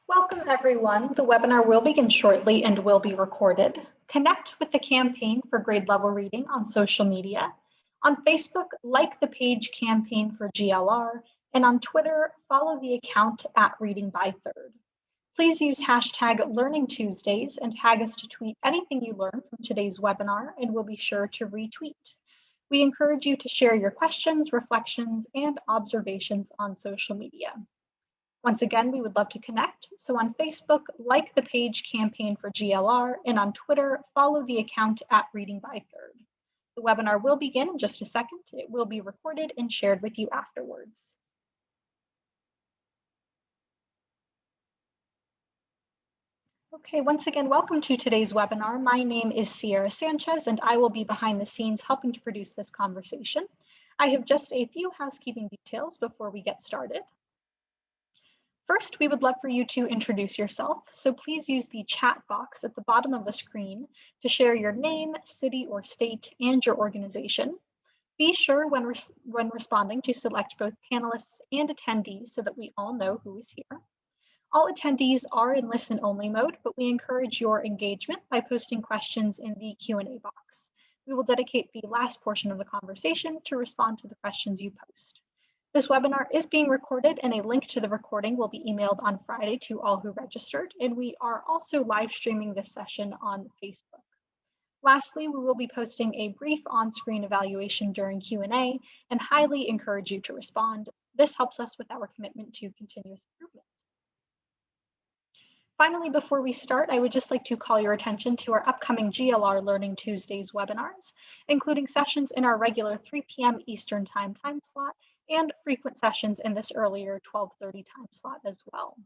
Welcome everyone. The webinar will begin shortly and will be recorded. Connect with the campaign for grade level reading on social media. On Facebook, like the page Campaign for GLR, and on Twitter, follow the account at Reading by Third. Please use hashtag Learning Tuesdays and tag us to tweet anything you learn from today's webinar, and we'll be sure to retweet. We encourage you to share your questions, reflections, and observations on social media. Once again, we would love to connect. So on Facebook, like the page Campaign for GLR, and on Twitter, follow the account at Reading by Third. The webinar will begin in just a second. It will be recorded and shared with you afterwards. Okay, once again, welcome to today's webinar. My name is Sierra Sanchez, and I will be behind the scenes helping to produce this conversation. I have just a few housekeeping details before we get started. First, we would love for you to introduce yourself, so please use the chat box at the bottom of the screen to share your name, city or state, and your organization. Be sure when responding to select both panelists and attendees so that we all know who is here. All attendees are in listen-only mode, but we encourage your engagement by posting questions in the Q&A box. We will dedicate the last portion of the conversation to respond to the questions you post. This webinar is being recorded, and a link to the recording will be emailed on Friday to all who registered, and we are also live streaming this session on Facebook. Lastly, we will be posting a brief on-screen evaluation during Q&A and highly encourage you to respond. This helps us with our commitment to continuous improvement. Finally, before we start, I would just like to call your attention to our upcoming GLR Learning Tuesdays webinars, including sessions in our regular 3 p.m. Eastern time slot and frequent sessions in this earlier 12:30 time slot as well.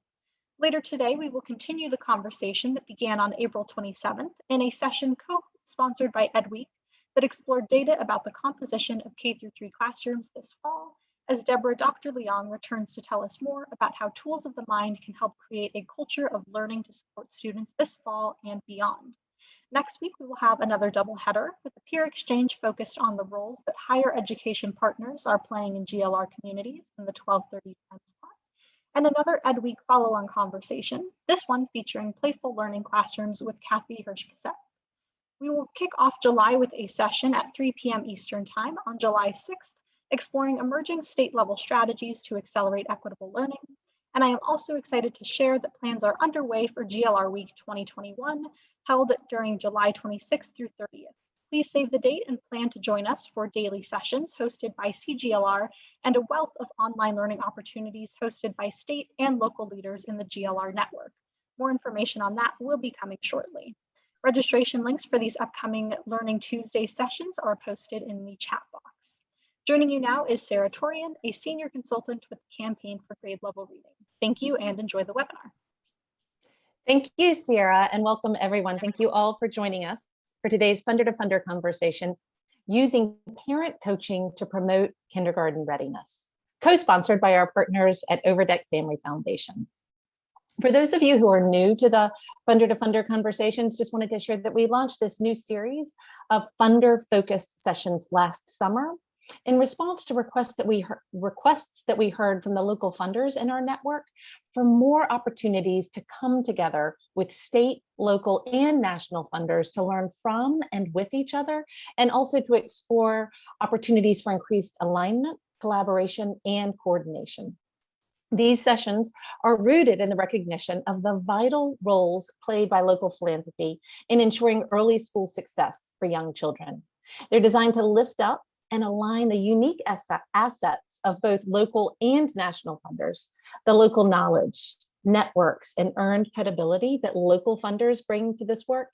Later today, we will continue the conversation that began on April 27th in a session co-sponsored by EdWeek that explored data about the composition of K-3 classrooms this fall, as Deborah Dr. Leong returns to tell us more about how tools of the mind can help create a culture of learning to support students this fall and beyond. Next week, we will have another double header with a peer exchange focused on the roles that higher education partners are playing in GLR communities in the 12:30 time slot, and another EdWeek follow-on conversation, this one featuring playful learning classrooms with Kathy Hirsch-Bissett. We will kick off July with a session at 3 p.m. Eastern Time on July 6th, exploring emerging state-level strategies to accelerate equitable learning. And I am also excited to share that plans are underway for GLR Week 2021, held during July 26th through 30th. Please save the date and plan to join us for daily sessions hosted by CGLR and a wealth of online learning opportunities hosted by state and local leaders in the GLR network. More information on that will be coming shortly. Registration links for these upcoming Learning Tuesday sessions are posted in the chat box. Joining you now is Sarah Torian, a senior consultant with the Campaign for Grade Level Reading. Thank you and enjoy the webinar. Thank you, Sierra, and welcome everyone. Thank you all for joining us for today's Funder to Funder conversation, using parent coaching to promote kindergarten readiness, co-sponsored by our partners at Overdeck Family Foundation. For those of you who are new to the Funder to Funder conversations, just wanted to share that we launched this new series of funder-focused sessions last summer in response to requests that we heard from the local funders in our network for more opportunities to come together with state, local, and national funders to learn from and with each other, and also to explore opportunities for increased alignment, collaboration, and coordination. These sessions are rooted in the recognition of the vital roles played by local philanthropy in ensuring early school success for young children. They're designed to lift up and align the unique assets of both local and national funders, the local knowledge, networks, and earned credibility that local funders bring to this work,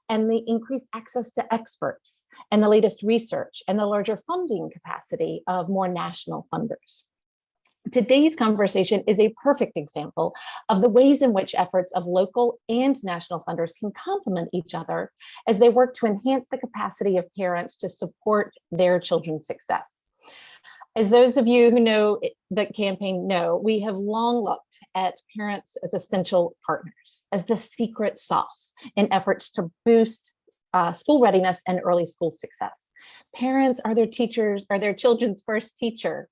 and the increased access to experts and the latest research and the larger funding capacity of more national funders. Today's conversation is a perfect example of the ways in which efforts of local and national funders can complement each other as they work to enhance the capacity of parents to support their children's success. As those of you who know the campaign know, we have long looked at parents as essential partners, as the secret sauce in efforts to boost school readiness and early school success. Parents are their children's first teacher,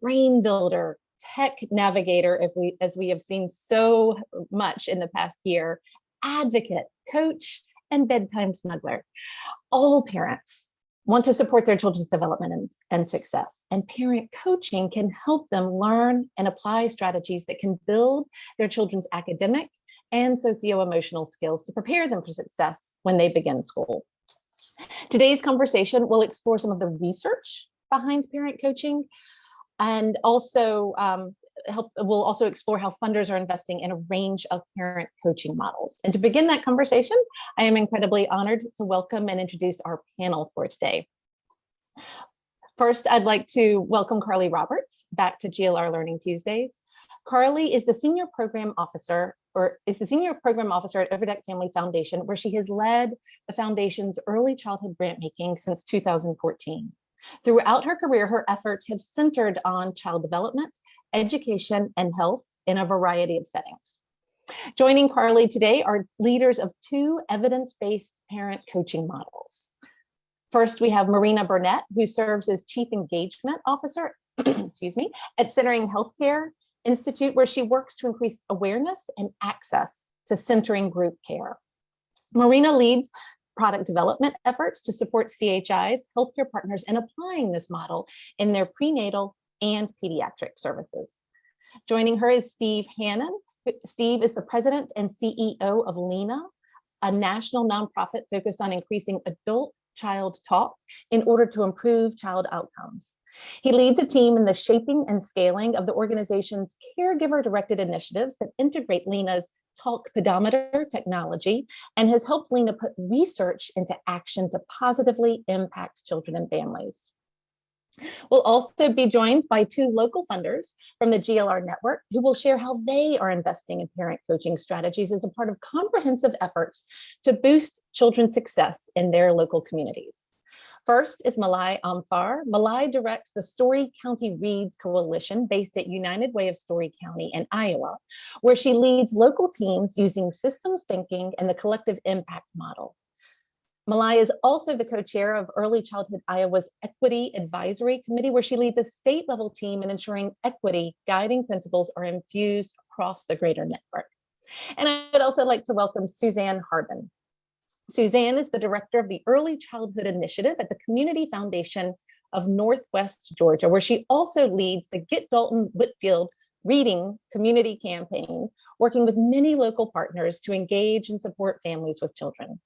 brain builder, tech navigator, as we have seen so much in the past year, advocate, coach, and bedtime snuggler. All parents want to support their children's development and success, and parent coaching can help them learn and apply strategies that can build their children's academic and socio-emotional skills to prepare them for success when they begin school. Today's conversation will explore some of the research behind parent coaching, and also we'll also explore how funders are investing in a range of parent coaching models. And to begin that conversation, I am incredibly honored to welcome and introduce our panel for today. First, I'd like to welcome Carly Roberts back to GLR Learning Tuesdays. Carly is the Senior Program Officer at Overdeck Family Foundation, where she has led the foundation's early childhood grant making since 2014. Throughout her career, her efforts have centered on child development, education, and health in a variety of settings. Joining Carly today are leaders of two evidence-based parent coaching models. First, we have Marina Burnett, who serves as Chief Engagement Officer at Centering Healthcare Institute, where she works to increase awareness and access to centering group care. Marina leads product development efforts to support CHI's healthcare partners in applying this model in their prenatal and pediatric services. Joining her is Steve Hannon. Steve is the president and CEO of LENA, a national nonprofit focused on increasing adult-child talk in order to improve child outcomes. He leads a team in the shaping and scaling of the organization's caregiver-directed initiatives that integrate LENA's talk pedometer technology and has helped LENA put research into action to positively impact children and families. We'll also be joined by two local funders from the GLR network who will share how they are investing in parent coaching strategies as a part of comprehensive efforts to boost children's success in their local communities. First is Malai Amfar. Malai directs the Story County Reads Coalition based at United Way of Story County in Iowa, where she leads local teams using systems thinking and the collective impact model. Malai is also the co-chair of Early Childhood Iowa's Equity Advisory Committee, where she leads a state-level team in ensuring equity guiding principles are infused across the greater network. And I would also like to welcome Suzanne Harbin. Suzanne is the director of the Early Childhood Initiative at the Community Foundation of Northwest Georgia, where she also leads the Get Dalton Whitfield Reading Community Campaign, working with many local partners to engage and support families with children.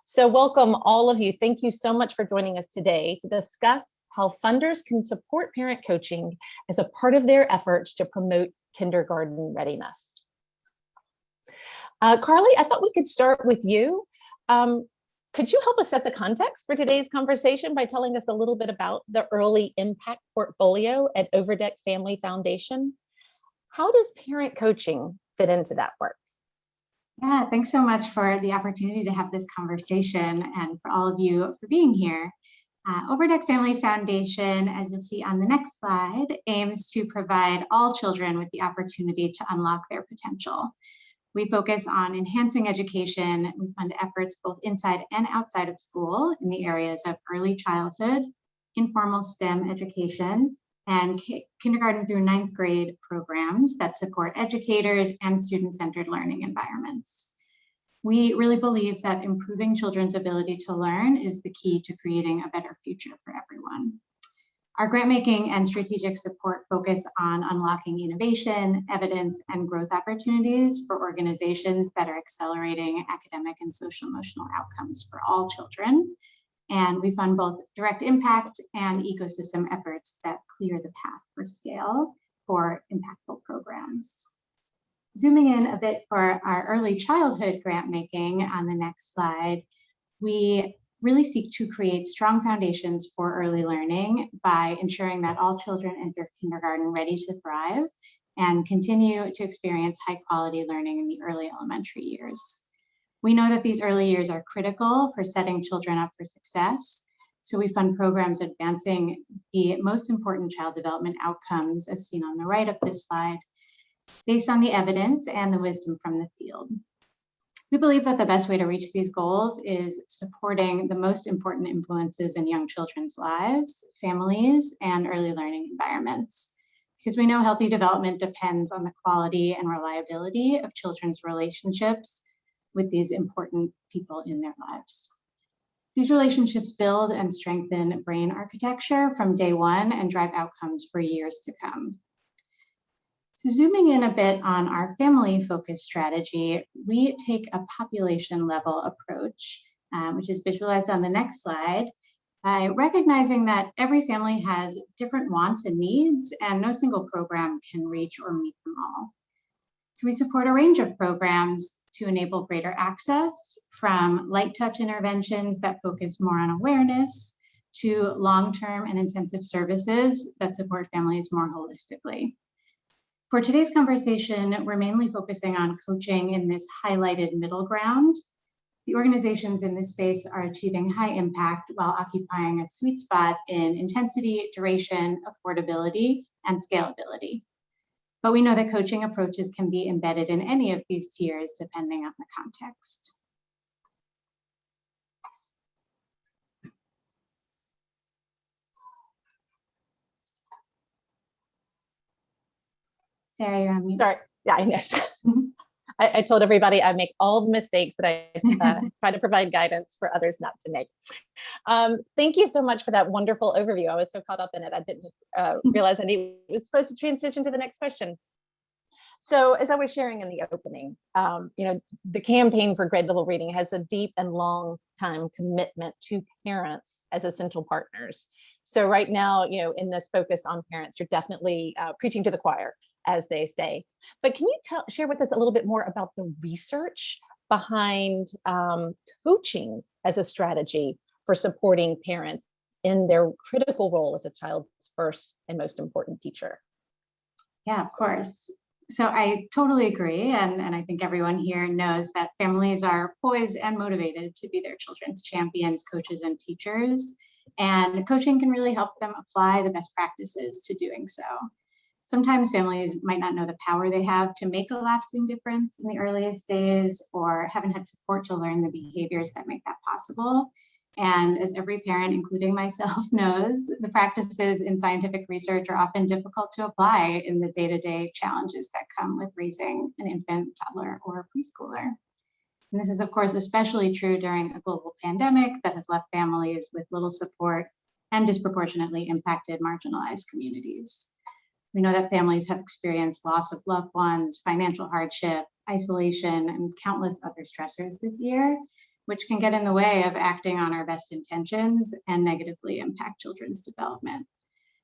So welcome all of you. Thank you so much for joining us today to discuss how funders can support parent coaching as a part of their efforts to promote kindergarten readiness. Carly, I thought we could start with you. Could you help us set the context for today's conversation by telling us a little bit about the Early Impact Portfolio at Overdeck Family Foundation? How does parent coaching fit into that work? Yeah, thanks so much for the opportunity to have this conversation and for all of you for being here. Overdeck Family Foundation, as you'll see on the next slide, aims to provide all children with the opportunity to unlock their potential. We focus on enhancing education. We fund efforts both inside and outside of school in the areas of early childhood, informal STEM education, and kindergarten through 9th grade programs that support educators and student-centered learning environments. We really believe that improving children's ability to learn is the key to creating a better future for everyone. Our grant making and strategic support focus on unlocking innovation, evidence, and growth opportunities for organizations that are accelerating academic and social emotional outcomes for all children. And we fund both direct impact and ecosystem efforts that clear the path for scale for impactful programs. Zooming in a bit for our early childhood grant making on the next slide, we really seek to create strong foundations for early learning by ensuring that all children enter kindergarten ready to thrive and continue to experience high quality learning in the early elementary years. We know that these early years are critical for setting children up for success, so we fund programs advancing the most important child development outcomes, as seen on the right of this slide, based on the evidence and the wisdom from the field. We believe that the best way to reach these goals is supporting the most important influences in young children's lives, families, and early learning environments. because we know healthy development depends on the quality and reliability of children's relationships with these important people in their lives. These relationships build and strengthen brain architecture from day one and drive outcomes for years to come. So zooming in a bit on our family-focused strategy, we take a population-level approach, which is visualized on the next slide, by recognizing that every family has different wants and needs, and no single program can reach or meet them all. So we support a range of programs to enable greater access, from light touch interventions that focus more on awareness to long-term and intensive services that support families more holistically. For today's conversation, we're mainly focusing on coaching in this highlighted middle ground. The organizations in this space are achieving high impact while occupying a sweet spot in intensity, duration, affordability, and scalability. But we know that coaching approaches can be embedded in any of these tiers depending on the context. Sarah, you're on mute. Sorry, yeah, I know. I told everybody I make all the mistakes that I try to provide guidance for others not to make. Thank you so much for that wonderful overview. I was so caught up in it, I didn't realize I was supposed to transition to the next question. So as I was sharing in the opening, the campaign for grade level reading has a deep and long time commitment to parents as essential partners. So right now, in this focus on parents, you're definitely preaching to the choir, as they say. But can you share with us a little bit more about the research behind coaching as a strategy for supporting parents in their critical role as a child's first and most important teacher? Yeah, of course. So I totally agree. And I think everyone here knows that families are poised and motivated to be their children's champions, coaches, and teachers. And coaching can really help them apply the best practices to doing so. Sometimes families might not know the power they have to make a lasting difference in the earliest days, or haven't had support to learn the behaviors that make that possible. And as every parent, including myself, knows, the practices in scientific research are often difficult to apply in the day-to-day challenges that come with raising an infant, toddler, or preschooler. And this is, of course, especially true during a global pandemic that has left families with little support and disproportionately impacted marginalized communities. We know that families have experienced loss of loved ones, financial hardship, isolation, and countless other stressors this year, which can get in the way of acting on our best intentions and negatively impact children's development.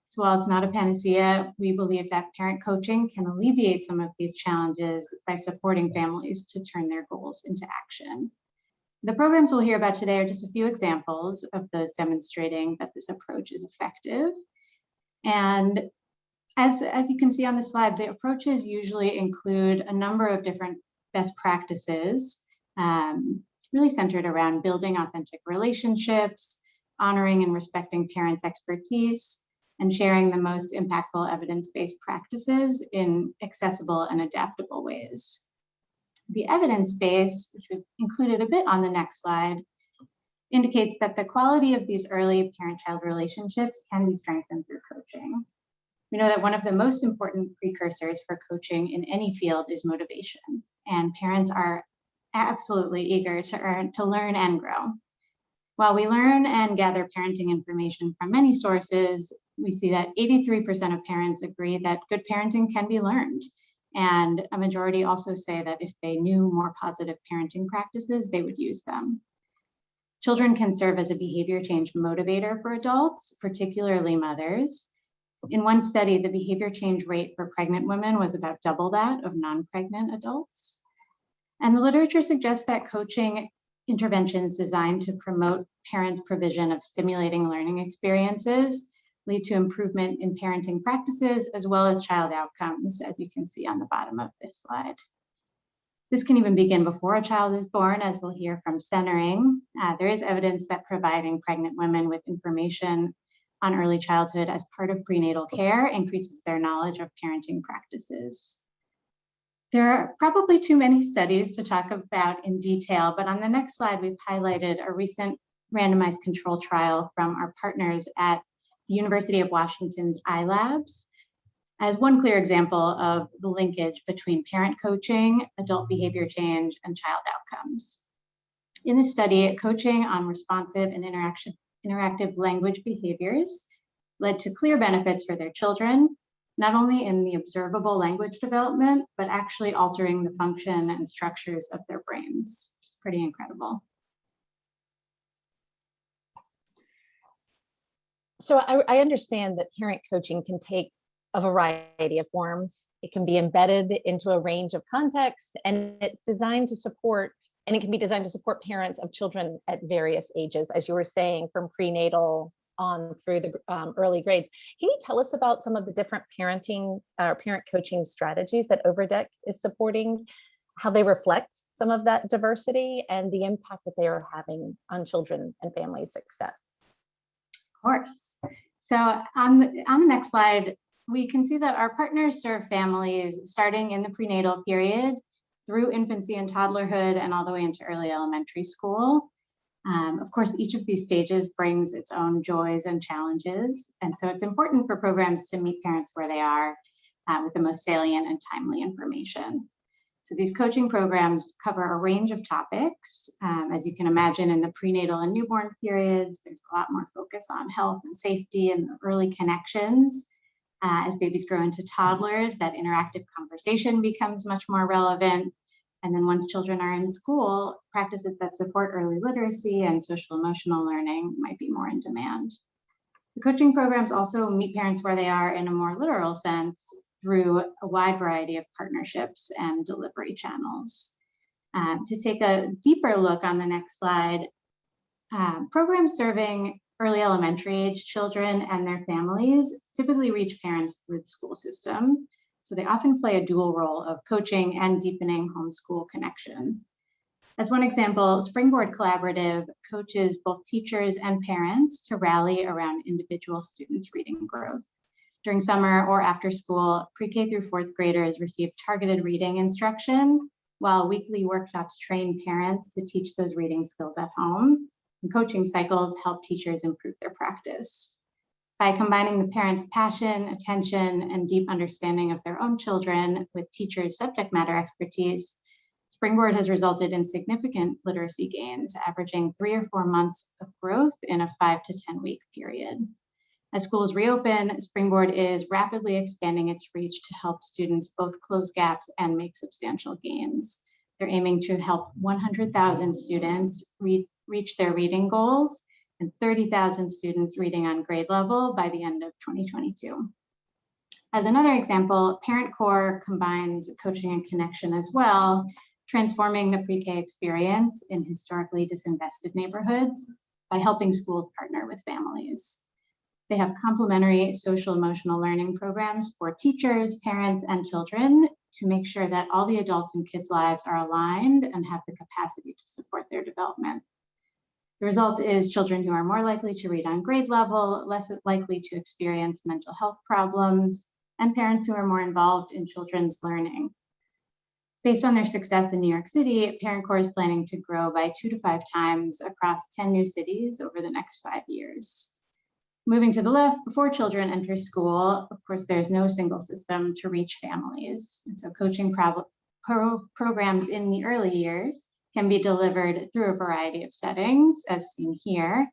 So while it's not a panacea, we believe that parent coaching can alleviate some of these challenges by supporting families to turn their goals into action. The programs we'll hear about today are just a few examples of those demonstrating that this approach is effective. And as you can see on the slide, the approaches usually include a number of different best practices, really centered around building authentic relationships, honoring and respecting parents' expertise, and sharing the most impactful evidence-based practices in accessible and adaptable ways. The evidence base, which we've included a bit on the next slide, indicates that the quality of these early parent-child relationships can be strengthened through coaching. We know that one of the most important precursors for coaching in any field is motivation, and parents are absolutely eager to learn and grow. While we learn and gather parenting information from many sources, we see that 83% of parents agree that good parenting can be learned. And a majority also say that if they knew more positive parenting practices, they would use them. Children can serve as a behavior change motivator for adults, particularly mothers. In one study, the behavior change rate for pregnant women was about double that of non-pregnant adults. And the literature suggests that coaching interventions designed to promote parents' provision of stimulating learning experiences lead to improvement in parenting practices as well as child outcomes, as you can see on the bottom of this slide. This can even begin before a child is born, as we'll hear from centering. There is evidence that providing pregnant women with information on early childhood as part of prenatal care increases their knowledge of parenting practices. There are probably too many studies to talk about in detail, but on the next slide, we've highlighted a recent randomized control trial from our partners at the University of Washington's iLabs. as one clear example of the linkage between parent coaching, adult behavior change, and child outcomes. In this study, coaching on responsive and interactive language behaviors led to clear benefits for their children, not only in the observable language development, but actually altering the function and structures of their brains. It's pretty incredible. So I understand that parent coaching can take a variety of forms. It can be embedded into a range of contexts, and it's designed to support, and it can be designed to support parents of children at various ages, as you were saying, from prenatal on through the early grades. Can you tell us about some of the different parenting or parent coaching strategies that Overdeck is supporting, how they reflect some of that diversity and the impact that they are having on children and family success? Of course. So on the next slide, we can see that our partners serve families starting in the prenatal period through infancy and toddlerhood and all the way into early elementary school. Of course, each of these stages brings its own joys and challenges. And so it's important for programs to meet parents where they are with the most salient and timely information. So these coaching programs cover a range of topics. As you can imagine, in the prenatal and newborn periods, there's a lot more focus on health and safety and early connections. As babies grow into toddlers, that interactive conversation becomes much more relevant. And then once children are in school, practices that support early literacy and social emotional learning might be more in demand. The coaching programs also meet parents where they are in a more literal sense through a wide variety of partnerships and delivery channels. To take a deeper look on the next slide, programs serving early elementary age children and their families typically reach parents through the school system. So they often play a dual role of coaching and deepening homeschool connection. As one example, Springboard Collaborative coaches both teachers and parents to rally around individual students' reading growth. During summer or after school, pre-K through fourth graders receive targeted reading instruction, while weekly workshops train parents to teach those reading skills at home. And coaching cycles help teachers improve their practice. By combining the parents' passion, attention, and deep understanding of their own children with teachers' subject matter expertise, Springboard has resulted in significant literacy gains, averaging 3 or 4 months of growth in a 5 to 10 week period. As schools reopen, Springboard is rapidly expanding its reach to help students both close gaps and make substantial gains. They're aiming to help 100,000 students reach their reading goals and 30,000 students reading on grade level by the end of 2022. As another example, Parent Core combines coaching and connection as well, transforming the pre-K experience in historically disinvested neighborhoods by helping schools partner with families. They have complementary social emotional learning programs for teachers, parents, and children to make sure that all the adults in kids' lives are aligned and have the capacity to support their development. The result is children who are more likely to read on grade level, less likely to experience mental health problems, and parents who are more involved in children's learning. Based on their success in New York City, Parent Core is planning to grow by 2 to 5 times across 10 new cities over the next 5 years. Moving to the left, before children enter school, of course, there's no single system to reach families. And so coaching programs in the early years can be delivered through a variety of settings, as seen here.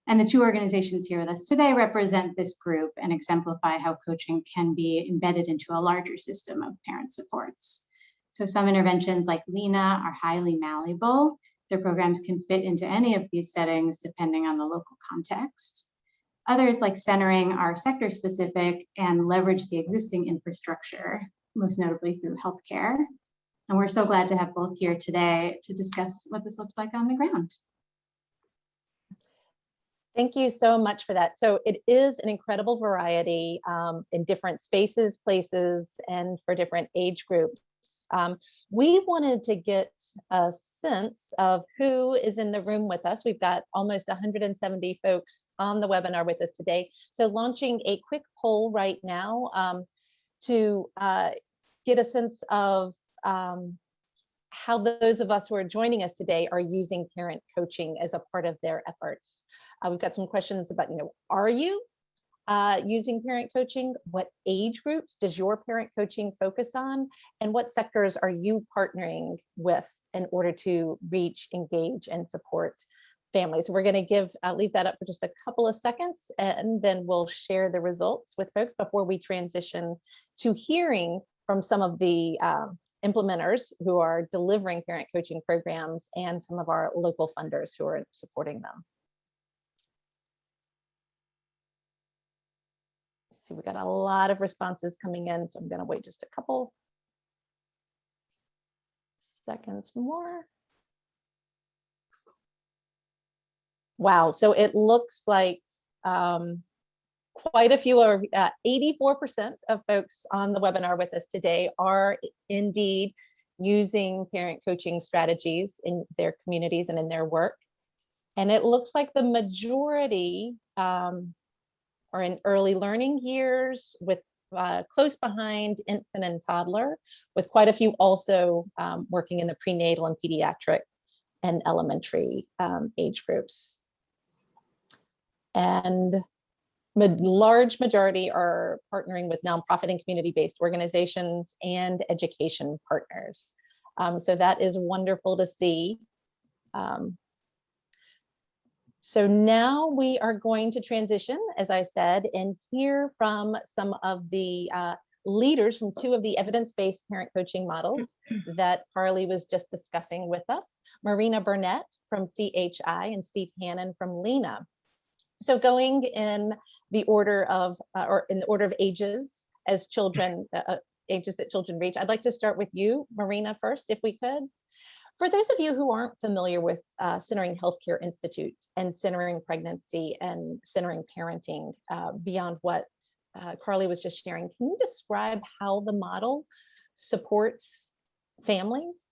And the 2 organizations here with us today represent this group and exemplify how coaching can be embedded into a larger system of parent supports. So some interventions like Lena are highly malleable. Their programs can fit into any of these settings depending on the local context. Others, like Centering, are sector specific and leverage the existing infrastructure, most notably through healthcare. And we're so glad to have both here today to discuss what this looks like on the ground. Thank you so much for that. So it is an incredible variety in different spaces, places, and for different age groups. We wanted to get a sense of who is in the room with us. We've got almost 170 folks on the webinar with us today. So launching a quick poll right now to get a sense of how those of us who are joining us today are using parent coaching as a part of their efforts. We've got some questions about, are you? using parent coaching? What age groups does your parent coaching focus on? And what sectors are you partnering with in order to reach, engage, and support families? We're going to leave that up for just a couple of seconds, and then we'll share the results with folks before we transition to hearing from some of the implementers who are delivering parent coaching programs and some of our local funders who are supporting them. So we got a lot of responses coming in, so I'm going to wait just a couple seconds more. Wow, so it looks like quite a few, or 84% of folks on the webinar with us today are indeed using parent coaching strategies in their communities and in their work. And it looks like the majority are in early learning years, with close behind infant and toddler, with quite a few also working in the prenatal and pediatric and elementary age groups. And large majority are partnering with nonprofit and community-based organizations and education partners. So that is wonderful to see. So now we are going to transition, as I said, and hear from some of the leaders from two of the evidence-based parent coaching models that Carly was just discussing with us, Marina Burnett from CHI and Steve Hannon from Lena. So going in the order of, or in the order of ages as children, ages that children reach, I'd like to start with you, Marina, first, if we could. For those of you who aren't familiar with Centering Healthcare Institute and centering pregnancy and centering parenting beyond what Carly was just sharing, can you describe how the model supports families?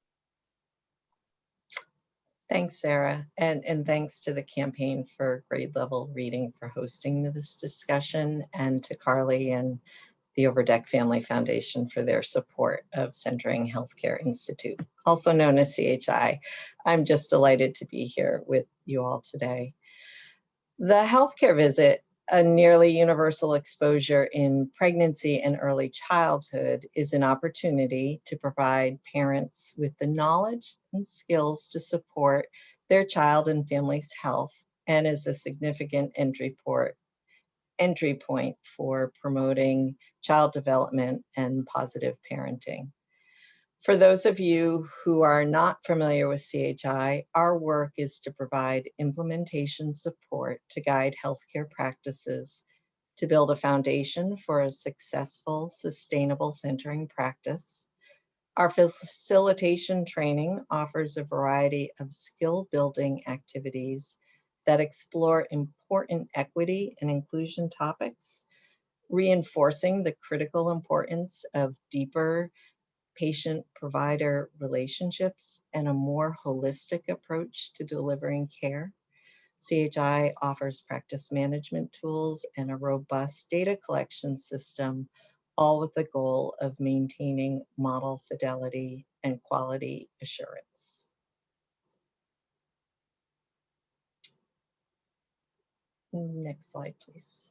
Thanks, Sarah, and thanks to the Campaign for Grade Level Reading for hosting this discussion, and to Carly and the Overdeck Family Foundation for their support of Centering Healthcare Institute, also known as CHI. I'm just delighted to be here with you all today. The healthcare visit, a nearly universal exposure in pregnancy and early childhood, is an opportunity to provide parents with the knowledge and skills to support their child and family's health, and is a significant entry point for promoting child development and positive parenting. For those of you who are not familiar with CHI, our work is to provide implementation support to guide healthcare practices to build a foundation for a successful, sustainable centering practice. Our facilitation training offers a variety of skill-building activities that explore important equity and inclusion topics, reinforcing the critical importance of deeper patient-provider relationships and a more holistic approach to delivering care. CHI offers practice management tools and a robust data collection system, all with the goal of maintaining model fidelity and quality assurance. Next slide, please.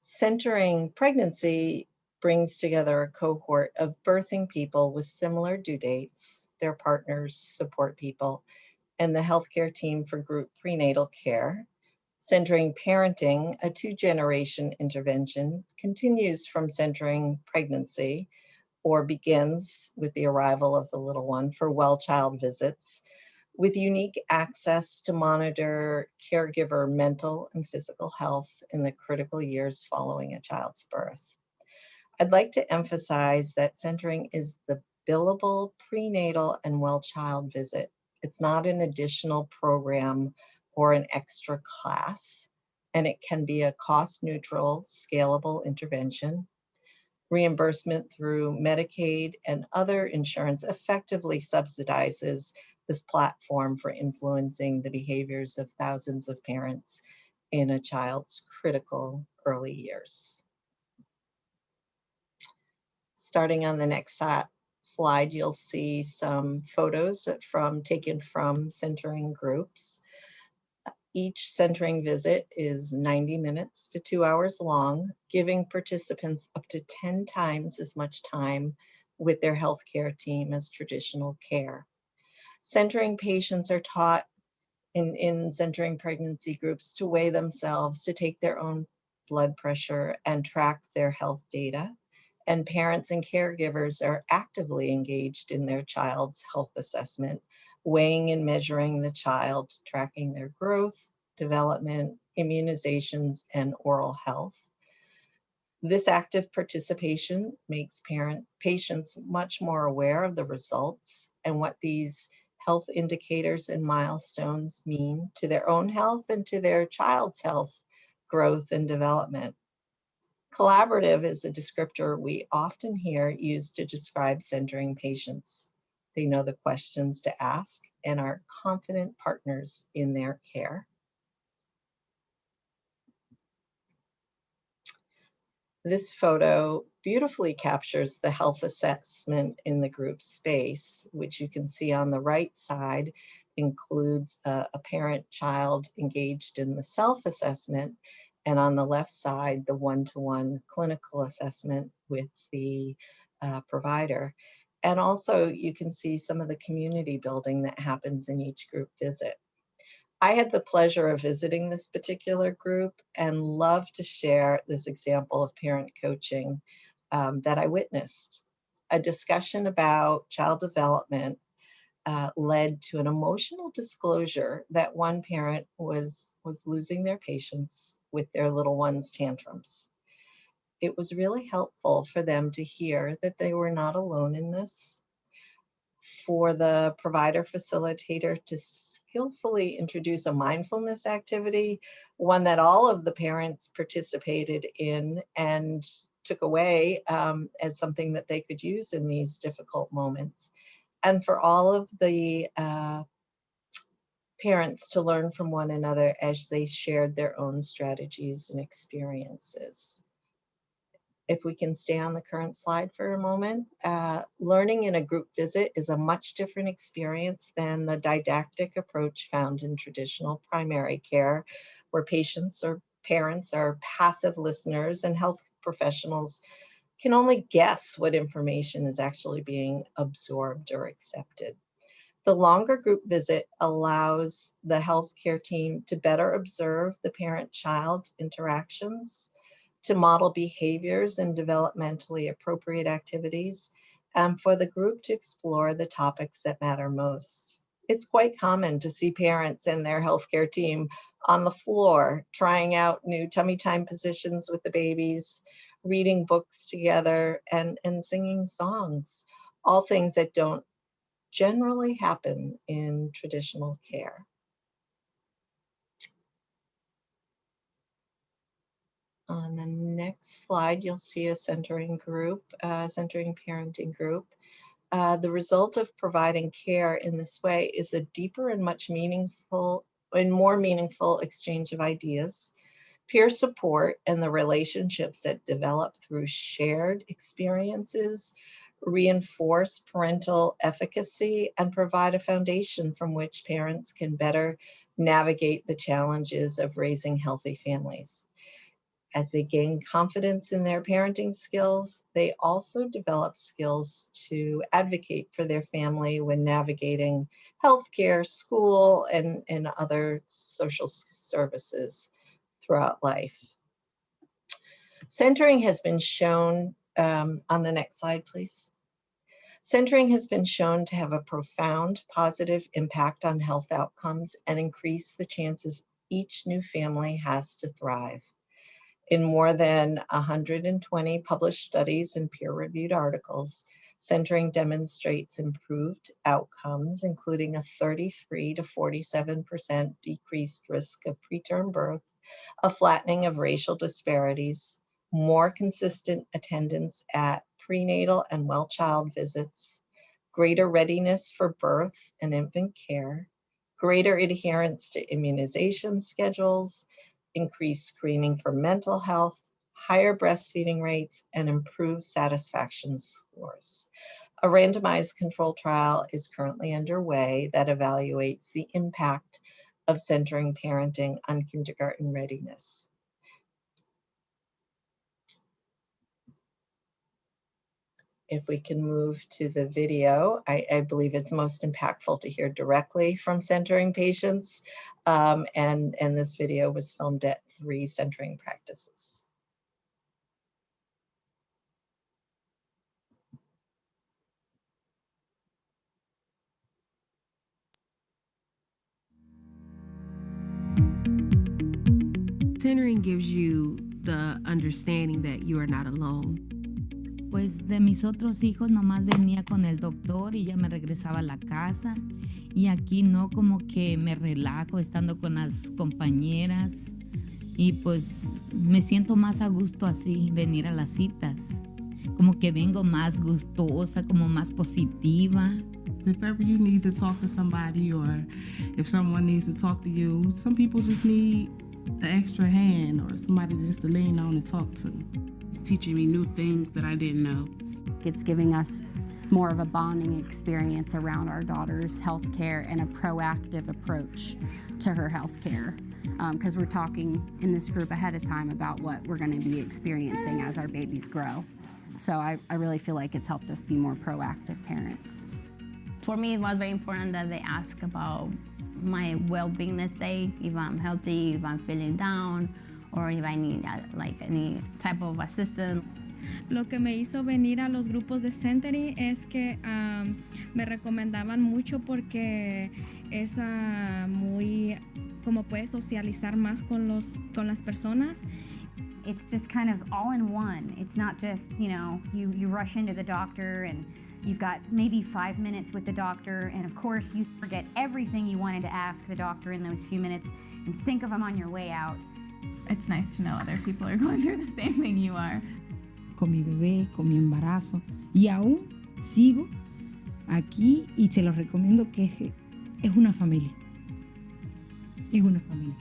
Centering pregnancy brings together a cohort of birthing people with similar due dates, their partners, support people, and the healthcare team for group prenatal care. Centering parenting, a two-generation intervention, continues from centering pregnancy, or begins with the arrival of the little one for well child visits, with unique access to monitor caregiver mental and physical health in the critical years following a child's birth. I'd like to emphasize that centering is the billable prenatal and well child visit. It's not an additional program or an extra class, and it can be a cost-neutral, scalable intervention. Reimbursement through Medicaid and other insurance effectively subsidizes this platform for influencing the behaviors of thousands of parents in a child's critical early years. Starting on the next slide, you'll see some photos taken from centering groups. Each centering visit is 90 minutes to 2 hours long, giving participants up to 10 times as much time with their healthcare team as traditional care. Centering patients are taught in centering pregnancy groups to weigh themselves, to take their own blood pressure and track their health data. And parents and caregivers are actively engaged in their child's health assessment, weighing and measuring the child, tracking their growth, development, immunizations, and oral health. This active participation makes patients much more aware of the results and what these health indicators and milestones mean to their own health and to their child's health, growth, and development. Collaborative is a descriptor we often hear used to describe centering patients. They know the questions to ask and are confident partners in their care. This photo beautifully captures the health assessment in the group space, which you can see on the right side includes a parent-child engaged in the self-assessment, and on the left side, the one-to-one clinical assessment with the provider. And also you can see some of the community building that happens in each group visit. I had the pleasure of visiting this particular group and love to share this example of parent coaching that I witnessed. A discussion about child development led to an emotional disclosure that one parent was losing their patience with their little one's tantrums. It was really helpful for them to hear that they were not alone in this, for the provider facilitator to skillfully introduce a mindfulness activity, one that all of the parents participated in and took away as something that they could use in these difficult moments. And for all of the parents to learn from one another as they shared their own strategies and experiences. If we can stay on the current slide for a moment, learning in a group visit is a much different experience than the didactic approach found in traditional primary care, where patients or parents are passive listeners and health professionals can only guess what information is actually being absorbed or accepted. The longer group visit allows the healthcare team to better observe the parent-child interactions, to model behaviors and developmentally appropriate activities, and for the group to explore the topics that matter most. It's quite common to see parents and their healthcare team on the floor trying out new tummy time positions with the babies, reading books together, and singing songs, all things that don't generally happen in traditional care. On the next slide, you'll see a centering group, centering parenting group. The result of providing care in this way is a deeper and more meaningful exchange of ideas, peer support, and the relationships that develop through shared experiences reinforce parental efficacy and provide a foundation from which parents can better navigate the challenges of raising healthy families. As they gain confidence in their parenting skills, they also develop skills to advocate for their family when navigating healthcare, school, and other social services throughout life. Centering has been shown, on the next slide, please. Centering has been shown to have a profound positive impact on health outcomes and increase the chances each new family has to thrive. In more than 120 published studies and peer-reviewed articles, centering demonstrates improved outcomes, including a 33 to 47% decreased risk of preterm birth, a flattening of racial disparities, more consistent attendance at prenatal and well-child visits, greater readiness for birth and infant care, greater adherence to immunization schedules, increased screening for mental health, higher breastfeeding rates, and improved satisfaction scores. A randomized control trial is currently underway that evaluates the impact of centering parenting on kindergarten readiness. If we can move to the video, I believe it's most impactful to hear directly from centering patients. And this video was filmed at 3 centering practices. Centering gives you the understanding that you are not alone. Pues de mis otros hijos nomás venía con el doctor y ya me regresaba a la casa. Y aquí no, como que me relajo estando con las compañeras. Y pues me siento más a gusto así, venir a las citas. Como que vengo más gustosa, como más positiva. If ever you need to talk to somebody or if someone needs to talk to you, some people just need the extra hand or somebody just to lean on and talk to. It's teaching me new things that I didn't know. It's giving us more of a bonding experience around our daughter's health care and a proactive approach to her health care. Because we're talking in this group ahead of time about what we're going to be experiencing as our babies grow. So I really feel like it's helped us be more proactive parents. For me, it was very important that they ask about my well-being, let's say, if I'm healthy, if I'm feeling down, or if I need like any type of assistance. Lo que me hizo venir a los grupos de centering es que me recomendaban mucho porque es muy, como puedes socializar más con las personas. It's just kind of all in one. It's not just, you know, you rush into the doctor and you've got maybe 5 minutes with the doctor, and of course you forget everything you wanted to ask the doctor in those few minutes and think of them on your way out. It's nice to know other people are going through the same thing you are. Con mi bebé, con mi embarazo. Y aún sigo aquí y se los recomiendo que es una familia. Es una familia.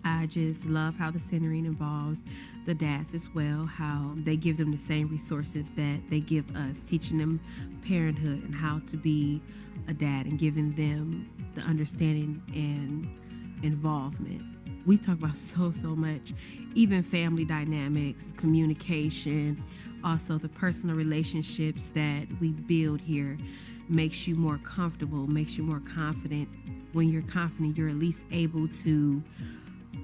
I just love how the centering involves the dads as well, how they give them the same resources that they give us, teaching them parenthood and how to be a dad and giving them the understanding and involvement. We talk about so much, even family dynamics, communication, also the personal relationships that we build here makes you more comfortable, makes you more confident. When you're confident, you're at least able to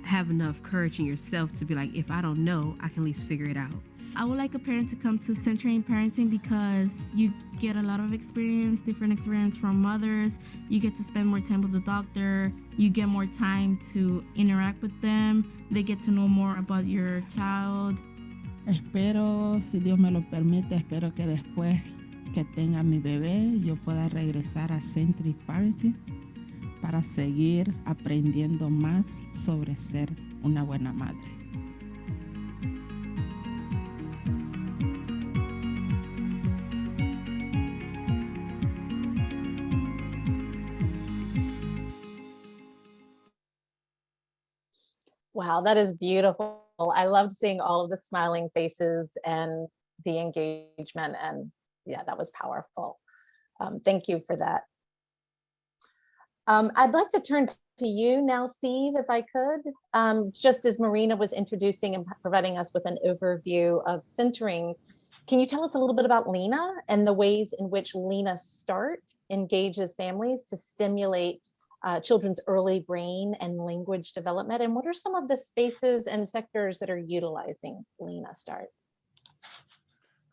have enough courage in yourself to be like, if I don't know, I can at least figure it out. I would like a parent to come to centering parenting because you get a lot of different experience from mothers. You get to spend more time with the doctor. You get more time to interact with them. They get to know more about your child. Espero, si Dios me lo permite, espero que después que tenga mi bebé, yo pueda regresar a Centering Parenting para seguir aprendiendo más sobre ser una buena madre. Wow, that is beautiful. I loved seeing all of the smiling faces and the engagement, and yeah, that was powerful. Thank you for that. I'd like to turn to you now, Steve, if I could. Just as Marina was introducing and providing us with an overview of centering, can you tell us a little bit about Lena and the ways in which Lena Start engages families to stimulate children's early brain and language development? And what are some of the spaces and sectors that are utilizing Lena Start?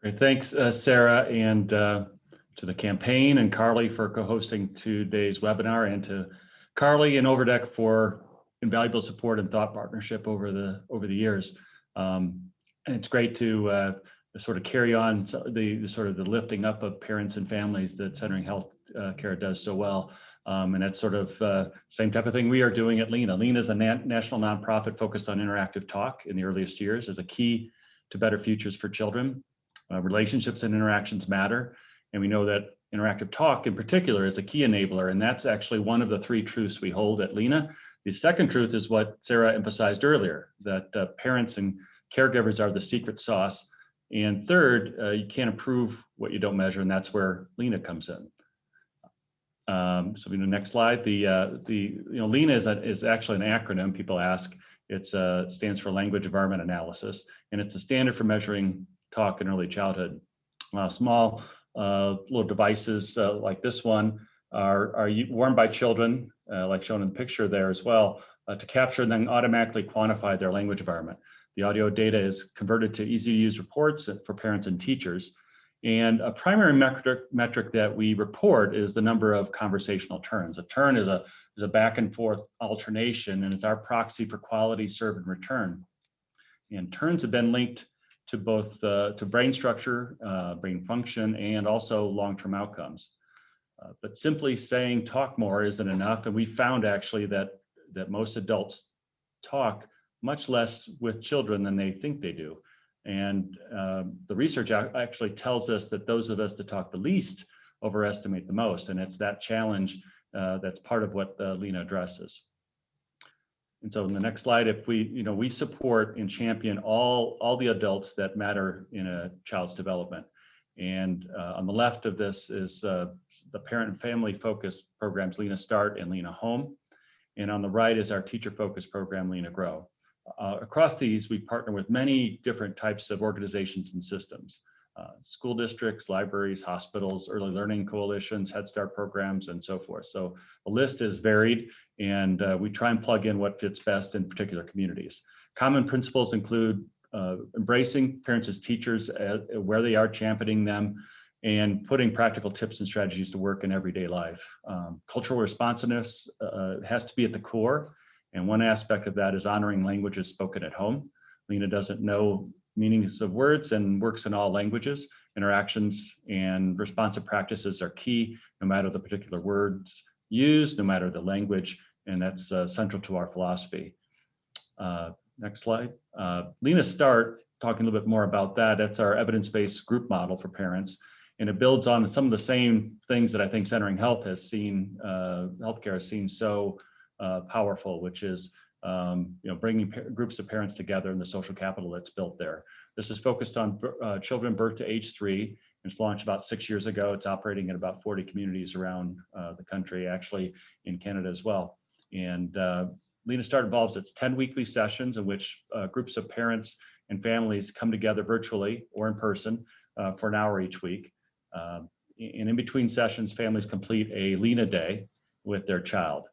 Great, thanks, Sarah, and to the campaign and Carly for co-hosting today's webinar, and to Carly and Overdeck for invaluable support and thought partnership over the years. And it's great to sort of carry on the sort of the lifting up of parents and families that Centering Health Care does so well. And that's sort of same type of thing we are doing at Lena. Lena is a national nonprofit focused on interactive talk in the earliest years as a key to better futures for children. Relationships and interactions matter. And we know that interactive talk in particular is a key enabler. And that's actually one of the 3 truths we hold at Lena. The second truth is what Sarah emphasized earlier, that parents and caregivers are the secret sauce. And third, you can't improve what you don't measure. And that's where Lena comes in. So next slide. LENA is actually an acronym. People ask. It stands for Language Environment Analysis, and it's a standard for measuring talk in early childhood. Small little devices like this one are worn by children, like shown in the picture there as well, to capture and then automatically quantify their language environment. The audio data is converted to easy-to-use reports for parents and teachers. And a primary metric that we report is the number of conversational turns. A turn is a back and forth alternation, and it's our proxy for quality, serve, and return. And turns have been linked to both to brain structure, brain function, and also long-term outcomes. But simply saying talk more isn't enough, and we found actually that most adults talk much less with children than they think they do. And the research actually tells us that those of us that talk the least overestimate the most, and it's that challenge that's part of what LENA addresses. And so in the next slide, if we support and champion all the adults that matter in a child's development. And on the left of this is the parent and family focused programs, LENA Start and LENA Home. And on the right is our teacher focused program, LENA Grow. Across these, we partner with many different types of organizations and systems, school districts, libraries, hospitals, early learning coalitions, Head Start programs, and so forth. So the list is varied, and we try and plug in what fits best in particular communities. Common principles include embracing parents as teachers where they are, championing them, and putting practical tips and strategies to work in everyday life. Cultural responsiveness has to be at the core. And one aspect of that is honoring languages spoken at home. LENA doesn't know meanings of words and works in all languages. Interactions and responsive practices are key, no matter the particular words used, no matter the language, and that's central to our philosophy. Next slide. LENA Start, talking a little bit more about that, that's our evidence-based group model for parents. And it builds on some of the same things that I think Centering Health has seen, healthcare has seen so powerful, which is bringing groups of parents together and the social capital that's built there. This is focused on children birth to age 3. It's launched about 6 years ago. It's operating in about 40 communities around the country, actually in Canada as well. And LENA Start involves its 10 weekly sessions in which groups of parents and families come together virtually or in person for an hour each week. And in between sessions, families complete a LENA day with their child.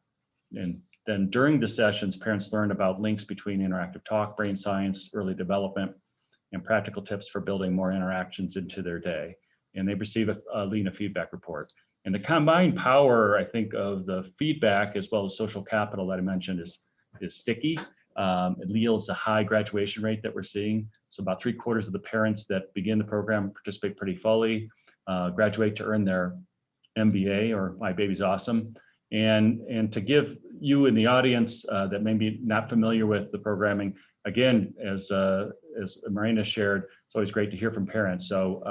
And then during the sessions, parents learn about links between interactive talk, brain science, early development, and practical tips for building more interactions into their day. And they receive a LENA feedback report. And the combined power, I think, of the feedback as well as social capital that I mentioned is sticky. It yields a high graduation rate that we're seeing. So about 3/4 of the parents that begin the program participate pretty fully, graduate to earn their MBA, or My Baby's Awesome. And to give you in the audience that may be not familiar with the programming, again, as Marina shared, it's always great to hear from parents. So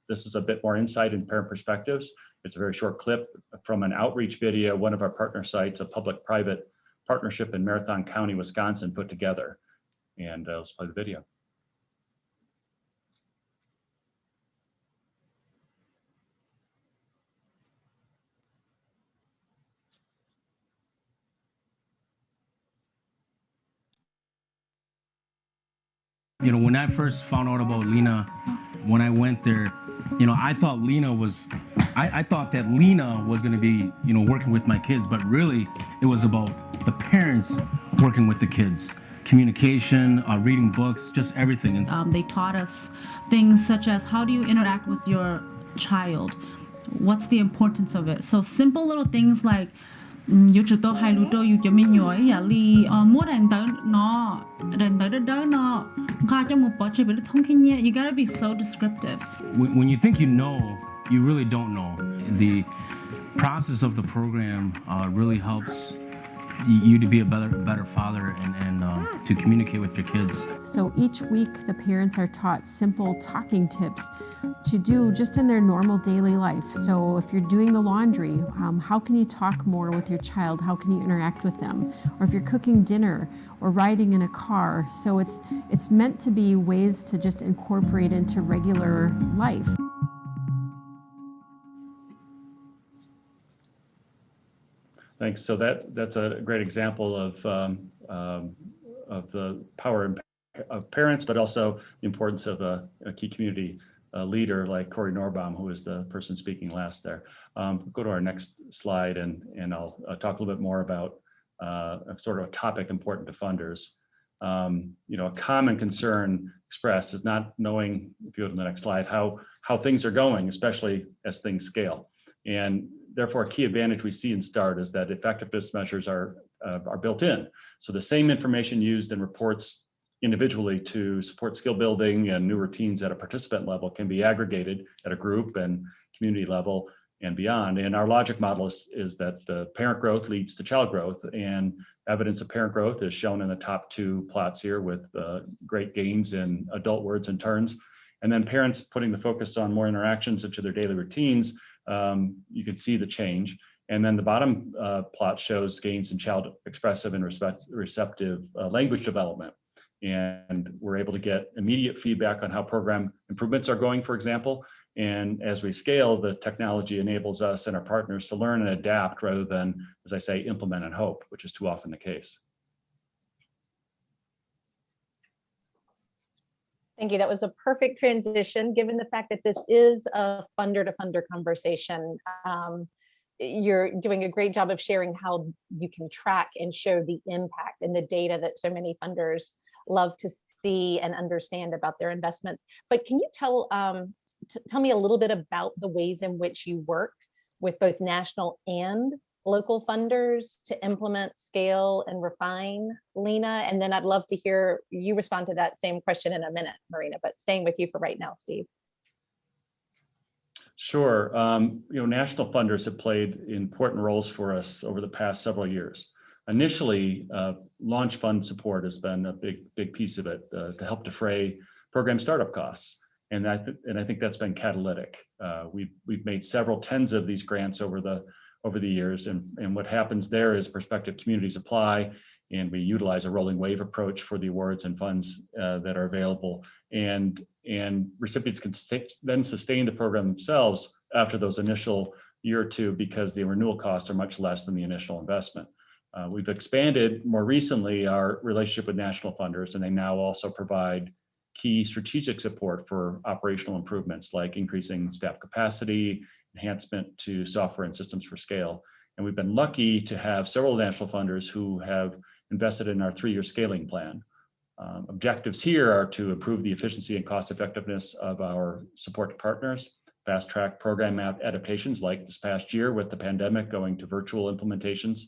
this is a bit more insight in parent perspectives. It's a very short clip from an outreach video one of our partner sites, a public-private partnership in Marathon County, Wisconsin, put together. And let's play the video. When I first found out about LENA, when I went there, I thought LENA was, I thought that LENA was going to be, working with my kids, but really it was about the parents working with the kids. Communication, reading books, just everything. They taught us things such as how do you interact with your child? What's the importance of it? So simple little things like you gotta be so descriptive. When you think you know, you really don't know. The process of the program really helps you to be a better father and to communicate with your kids. So each week the parents are taught simple talking tips to do just in their normal daily life. So if you're doing the laundry, how can you talk more with your child? How can you interact with them? Or if you're cooking dinner or riding in a car. So it's meant to be ways to just incorporate into regular life. Thanks. So that's a great example of the power of parents, but also the importance of a key community leader like Corey Norbaum, who is the person speaking last there. Go to our next slide, and I'll talk a little bit more about sort of a topic important to funders. A common concern expressed is not knowing, if you go to the next slide, how things are going, especially as things scale. And therefore, a key advantage we see in START is that effectiveness measures are built in. So the same information used in reports individually to support skill building and new routines at a participant level can be aggregated at a group and community level and beyond. And our logic model is that the parent growth leads to child growth, and evidence of parent growth is shown in the top two plots here with great gains in adult words and turns. And then parents putting the focus on more interactions into their daily routines, you can see the change. And then the bottom plot shows gains in child expressive and receptive language development. And we're able to get immediate feedback on how program improvements are going, for example. And as we scale, the technology enables us and our partners to learn and adapt rather than, as I say, implement and hope, which is too often the case. Thank you. That was a perfect transition, given the fact that this is a funder to funder conversation. You're doing a great job of sharing how you can track and show the impact and the data that so many funders love to see and understand about their investments. But can you tell me a little bit about the ways in which you work with both national and local funders to implement, scale, and refine Lena? And then I'd love to hear you respond to that same question in a minute, Marina, but staying with you for right now, Steve. Sure. National funders have played important roles for us over the past several years. Initially, launch fund support has been a big piece of it to help defray program startup costs. And I think that's been catalytic. We've made several tens of these grants over the years, and what happens there is prospective communities apply, and we utilize a rolling wave approach for the awards and funds that are available, and recipients can then sustain the program themselves after those initial year or two because the renewal costs are much less than the initial investment. We've expanded more recently our relationship with national funders, and they now also provide key strategic support for operational improvements like increasing staff capacity, enhancement to software and systems for scale. And we've been lucky to have several national funders who have invested in our 3-year scaling plan. Objectives here are to improve the efficiency and cost effectiveness of our support to partners, fast track program adaptations like this past year with the pandemic going to virtual implementations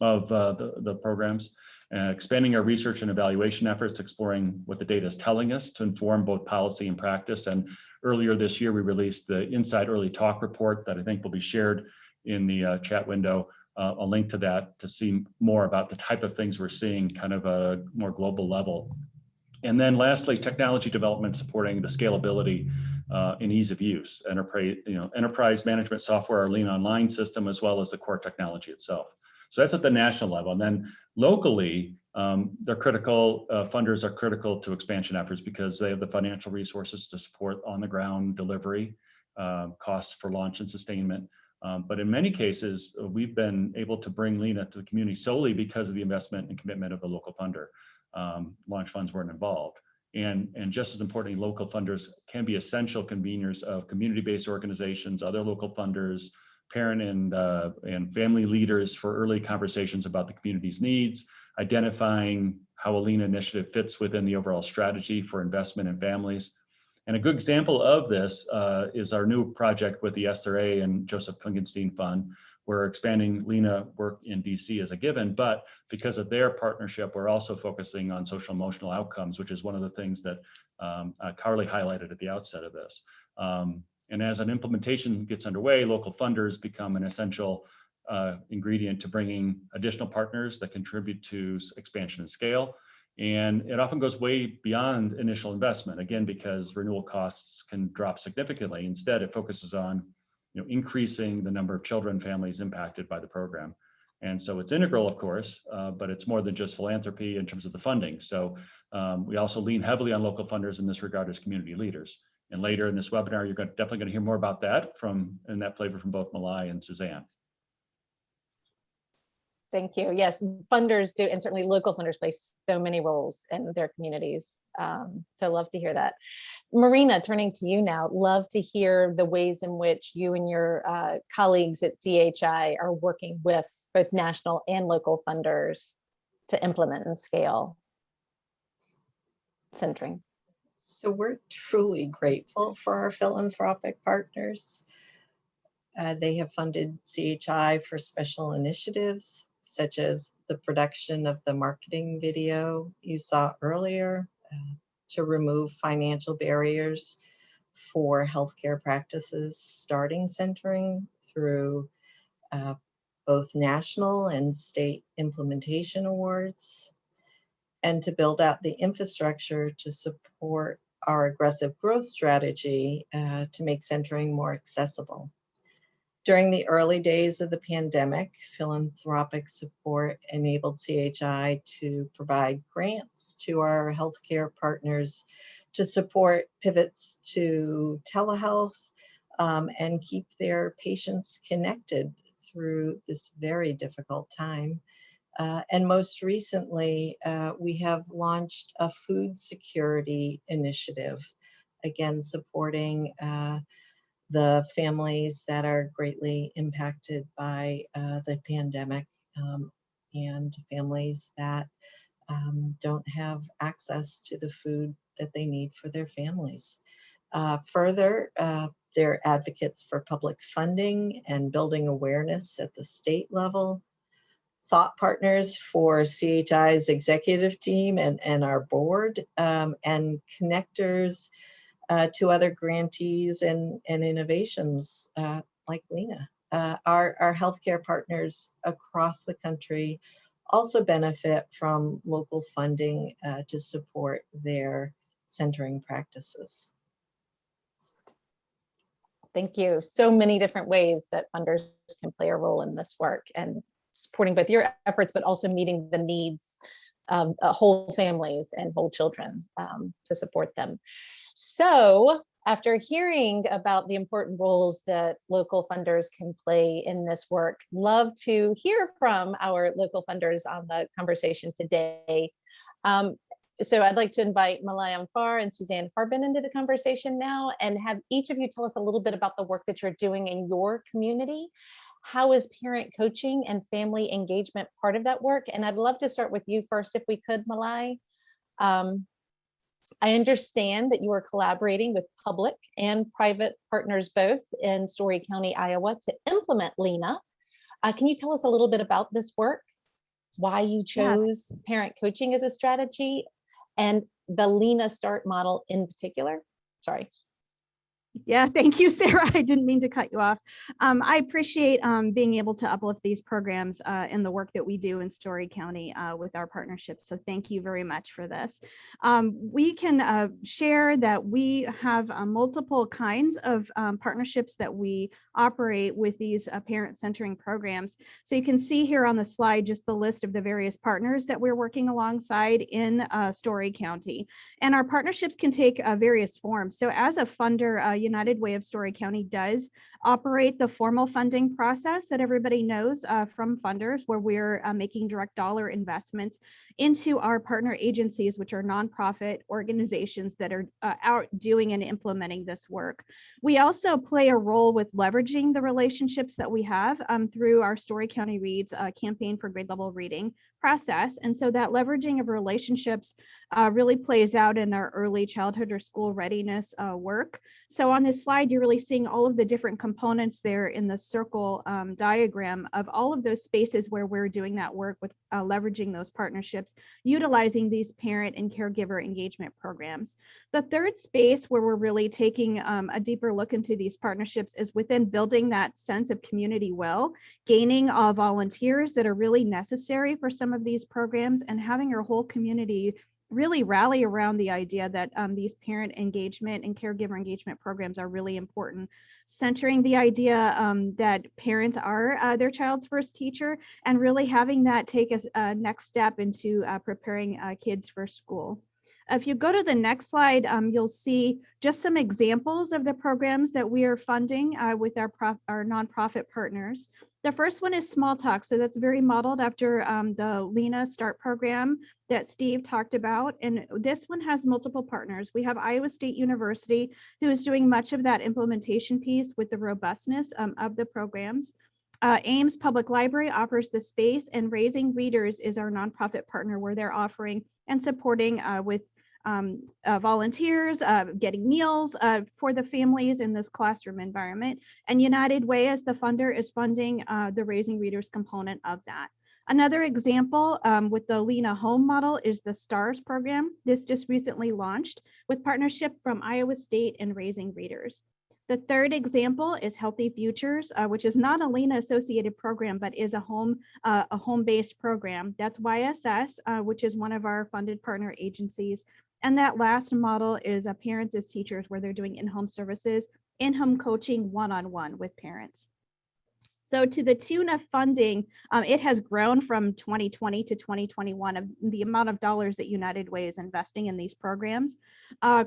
of the programs, expanding our research and evaluation efforts, exploring what the data is telling us to inform both policy and practice. And earlier this year, we released the Inside Early Talk report that I think will be shared in the chat window. A link to that to see more about the type of things we're seeing kind of a more global level. And then lastly, technology development supporting the scalability and ease of use, enterprise management software, our Lean Online system, as well as the core technology itself. So that's at the national level. And then locally, they're critical, funders are critical to expansion efforts because they have the financial resources to support on the ground delivery, costs for launch and sustainment. But in many cases, we've been able to bring Lena to the community solely because of the investment and commitment of the local funder. Launch funds weren't involved. And just as importantly, local funders can be essential conveners of community-based organizations, other local funders, parent and family leaders for early conversations about the community's needs, identifying how a Lena initiative fits within the overall strategy for investment in families. And a good example of this is our new project with the Esther A. and Joseph Klingenstein Fund. We're expanding Lena work in DC as a given, but because of their partnership, we're also focusing on social emotional outcomes, which is one of the things that Carly highlighted at the outset of this. And as an implementation gets underway, local funders become an essential ingredient to bringing additional partners that contribute to expansion and scale. And it often goes way beyond initial investment, again, because renewal costs can drop significantly. Instead, it focuses on increasing the number of children, families impacted by the program. And so it's integral, of course, but it's more than just philanthropy in terms of the funding. So we also lean heavily on local funders in this regard as community leaders. And later in this webinar, you're definitely going to hear more about that and that flavor from both Malai and Suzanne. Thank you. Yes, funders do, and certainly local funders play so many roles in their communities. So love to hear that. Marina, turning to you now, love to hear the ways in which you and your colleagues at CHI are working with both national and local funders to implement and scale centering. So we're truly grateful for our philanthropic partners. They have funded CHI for special initiatives, such as the production of the marketing video you saw earlier, to remove financial barriers for healthcare practices starting centering through both national and state implementation awards, and to build out the infrastructure to support our aggressive growth strategy to make centering more accessible. During the early days of the pandemic, philanthropic support enabled CHI to provide grants to our healthcare partners to support pivots to telehealth and keep their patients connected through this very difficult time. And most recently, we have launched a food security initiative, again, supporting the families that are greatly impacted by the pandemic and families that don't have access to the food that they need for their families. Further, they're advocates for public funding and building awareness at the state level, thought partners for CHI's executive team and our board, and connectors to other grantees and innovations like Lena. Our healthcare partners across the country also benefit from local funding to support their centering practices. Thank you. So many different ways that funders can play a role in this work and supporting both your efforts, but also meeting the needs of whole families and whole children to support them. So after hearing about the important roles that local funders can play in this work, love to hear from our local funders on the conversation today. So I'd like to invite Malayam Farr and Suzanne Harbin into the conversation now and have each of you tell us a little bit about the work that you're doing in your community. How is parent coaching and family engagement part of that work? And I'd love to start with you first, if we could, Malay. I understand that you are collaborating with public and private partners both in Story County, Iowa, to implement Lena. Can you tell us a little bit about this work, why you chose parent coaching as a strategy, and the Lena Start model in particular? Sorry. Yeah, thank you, Sarah. I didn't mean to cut you off. I appreciate being able to uplift these programs in the work that we do in Story County with our partnerships. So thank you very much for this. We can share that we have multiple kinds of partnerships that we operate with these parent centering programs. So you can see here on the slide just the list of the various partners that we're working alongside in Story County. And our partnerships can take various forms. So as a funder, United Way of Story County does operate the formal funding process that everybody knows from funders, where we're making direct dollar investments into our partner agencies, which are nonprofit organizations that are out doing and implementing this work. We also play a role with leveraging the relationships that we have through our Story County Reads campaign for grade level reading process. And so that leveraging of relationships really plays out in our early childhood or school readiness work. So on this slide, you're really seeing all of the different components there in the circle diagram of all of those spaces where we're doing that work with leveraging those partnerships, utilizing these parent and caregiver engagement programs. The third space where we're really taking a deeper look into these partnerships is within building that sense of community well, gaining volunteers that are really necessary for some of these programs, and having your whole community really rally around the idea that these parent engagement and caregiver engagement programs are really important, centering the idea that parents are their child's first teacher, and really having that take a next step into preparing kids for school. If you go to the next slide, you'll see just some examples of the programs that we are funding with our nonprofit partners. The first one is small talk. So that's very modeled after the Lena START program that Steve talked about. And this one has multiple partners. We have Iowa State University, who is doing much of that implementation piece with the robustness of the programs. Ames Public Library offers the space, and Raising Readers is our nonprofit partner where they're offering and supporting with volunteers, getting meals for the families in this classroom environment. And United Way, as the funder, is funding the Raising Readers component of that. Another example with the Lena Home model is the STARS program. This just recently launched with partnership from Iowa State and Raising Readers. The third example is Healthy Futures, which is not a Lena associated program, but is a home-based program. That's YSS, which is one of our funded partner agencies. And that last model is Parents as Teachers, where they're doing in-home services, in-home coaching one-on-one with parents. So to the tune of funding, it has grown from 2020 to 2021 of the amount of dollars that United Way is investing in these programs.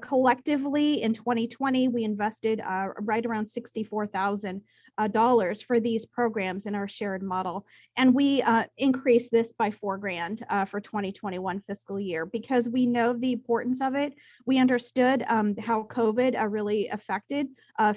Collectively in 2020, we invested right around $64,000 for these programs in our shared model. And we increased this by $4,000 for 2021 fiscal year because we know the importance of it. We understood how COVID really affected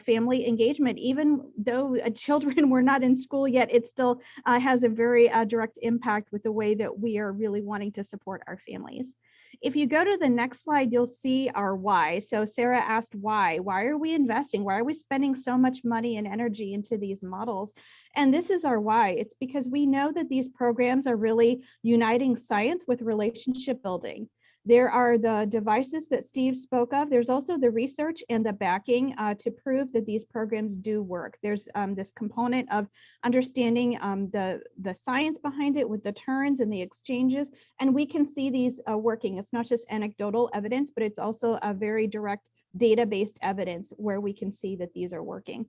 family engagement. Even though children were not in school yet, it still has a very direct impact with the way that we are really wanting to support our families. If you go to the next slide, you'll see our why. So Sarah asked why. Why are we investing? Why are we spending so much money and energy into these models? And this is our why. It's because we know that these programs are really uniting science with relationship building. There are the devices that Steve spoke of. There's also the research and the backing to prove that these programs do work. There's this component of understanding the science behind it with the turns and the exchanges, and we can see these working. It's not just anecdotal evidence, but it's also a very direct data-based evidence where we can see that these are working.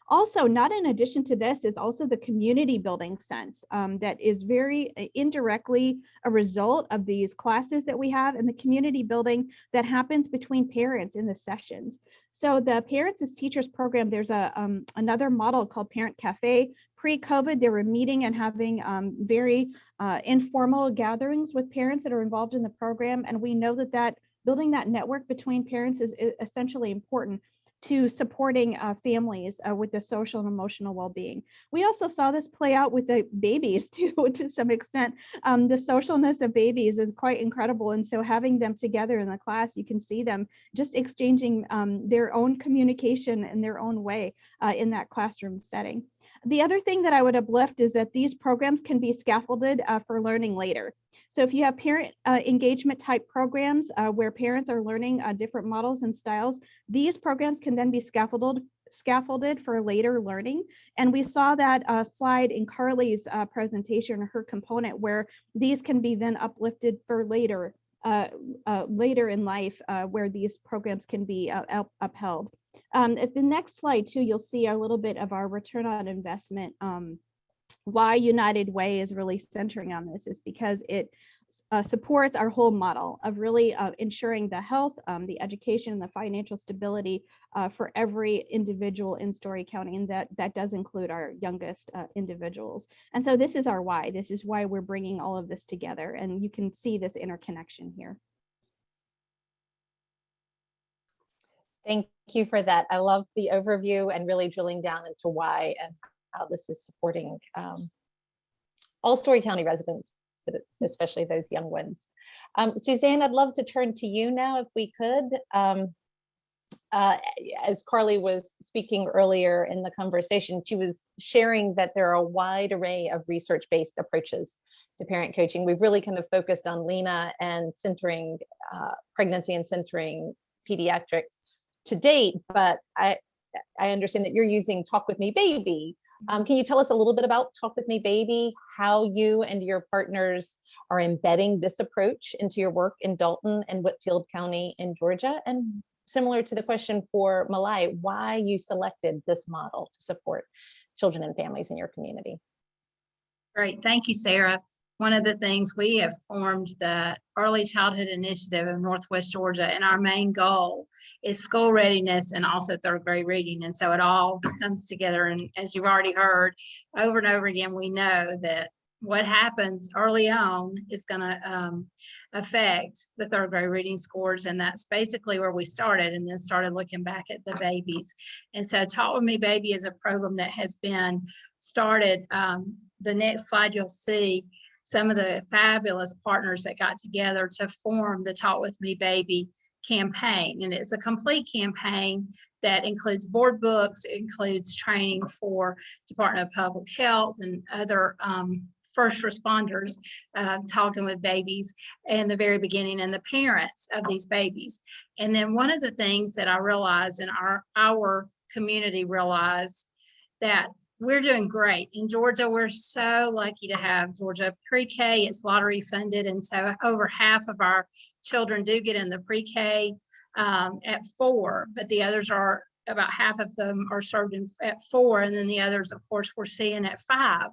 Also, not in addition to this is also the community building sense that is very indirectly a result of these classes that we have and the community building that happens between parents in the sessions. So the Parents as Teachers program, there's another model called Parent Cafe. Pre-COVID, they were meeting and having very informal gatherings with parents that are involved in the program. And we know that building that network between parents is essentially important to supporting families with the social and emotional well-being. We also saw this play out with the babies too, to some extent. The socialness of babies is quite incredible. And so having them together in the class, you can see them just exchanging their own communication in their own way in that classroom setting. The other thing that I would uplift is that these programs can be scaffolded for learning later. So if you have parent engagement type programs where parents are learning different models and styles, these programs can then be scaffolded for later learning. And we saw that slide in Carly's presentation, her component, where these can be then uplifted for later in life where these programs can be upheld. At the next slide too, you'll see a little bit of our return on investment. Why United Way is really centering on this is because it supports our whole model of really ensuring the health, the education, and the financial stability for every individual in Story County, and that does include our youngest individuals. And so this is our why. This is why we're bringing all of this together, and you can see this interconnection here. Thank you for that. I love the overview and really drilling down into why and how this is supporting all Story County residents, but especially those young ones. Suzanne, I'd love to turn to you now if we could. As Carly was speaking earlier in the conversation, she was sharing that there are a wide array of research-based approaches to parent coaching. We've really kind of focused on Lena and centering pregnancy and centering pediatrics to date, but I understand that you're using Talk With Me Baby. Can you tell us a little bit about Talk With Me Baby, how you and your partners are embedding this approach into your work in Dalton and Whitfield County in Georgia? And similar to the question for Malai, why you selected this model to support children and families in your community? Great, thank you, Sarah. one of the things we have formed the Early Childhood Initiative of Northwest Georgia, and our main goal is school readiness and also third grade reading. And so it all comes together. And as you've already heard over and over again, we know that what happens early on is going to affect the third grade reading scores. And that's basically where we started, and then started looking back at the babies. And so Talk With Me Baby is a program that has been started. The next slide, you'll see some of the fabulous partners that got together to form the Talk With Me Baby campaign. And it's a complete campaign that includes board books, it includes training for Department of Public Health and other first responders, talking with babies in the very beginning, and the parents of these babies. And then one of the things that I realized, and our community realized, that we're doing great in Georgia. We're so lucky to have Georgia pre-K. It's lottery funded, and so over half of our children do get in the pre-K at 4, but the others are, about half of them are served at 4, and then the others, of course, we're seeing at 5.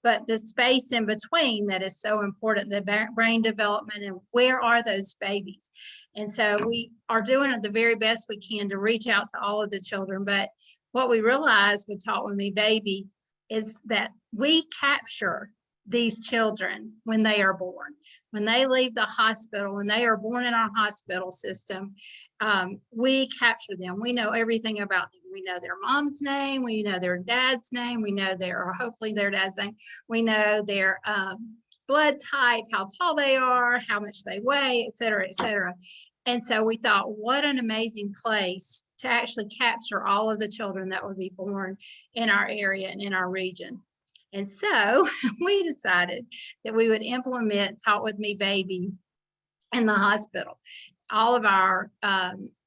But the space in between that is so important, the brain development, and where are those babies? And so we are doing the very best we can to reach out to all of the children. But what we realized with Talk With Me Baby is that we capture these children when they are born. When they leave the hospital, when they are born in our hospital system, we capture them. We know everything about them. We know their mom's name, we know their dad's name, we know or hopefully their dad's name, we know their blood type, how tall they are, how much they weigh, et cetera, et cetera. And so we thought, what an amazing place to actually capture all of the children that would be born in our area and in our region. And so we decided that we would implement Talk With Me Baby in the hospital. All of our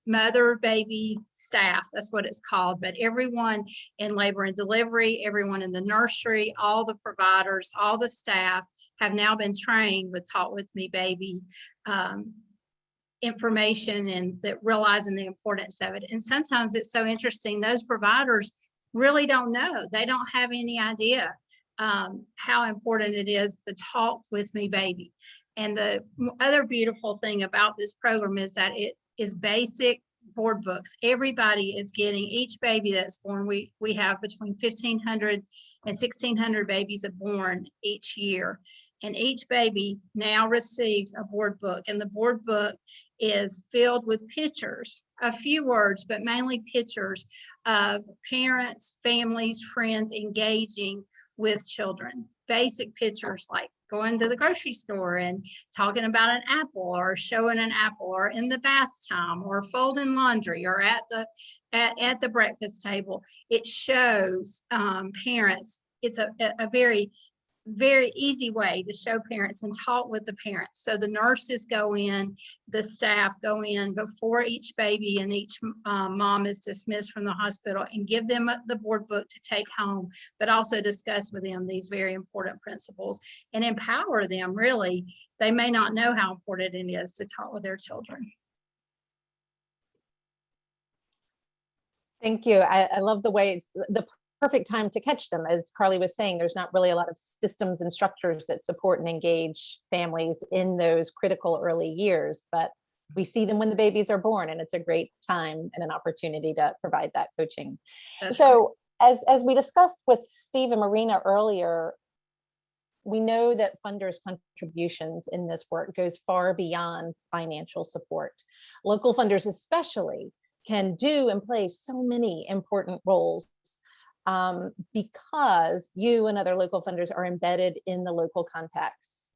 mother baby staff, that's what it's called, but everyone in labor and delivery, everyone in the nursery, all the providers, all the staff have now been trained with Talk With Me Baby information, and that realizing the importance of it. And sometimes it's so interesting, those providers really don't know. They don't have any idea how important it is to talk with me baby. And the other beautiful thing about this program is that it is basic board books. Everybody is getting, each baby that's born, we have between 1,500 and 1,600 babies are born each year. And each baby now receives a board book, and the board book is filled with pictures, a few words, but mainly pictures of parents, families, friends engaging with children. Basic pictures like going to the grocery store and talking about an apple, or showing an apple, or in the bath time, or folding laundry, or at the breakfast table. It shows parents. It's a very easy way to show parents and talk with the parents. So the nurses go in, the staff go in before each baby and each mom is dismissed from the hospital, and give them the board book to take home, but also discuss with them these very important principles and empower them. Really, they may not know how important it is to talk with their children. Thank you. I love the way it's the perfect time to catch them. As Carly was saying, there's not really a lot of systems and structures that support and engage families in those critical early years, but we see them when the babies are born, and it's a great time and an opportunity to provide that coaching. That's so right. As we discussed with Steve and Marina earlier, we know that funders' contributions in this work goes far beyond financial support. Local funders especially can do and play so many important roles because you and other local funders are embedded in the local context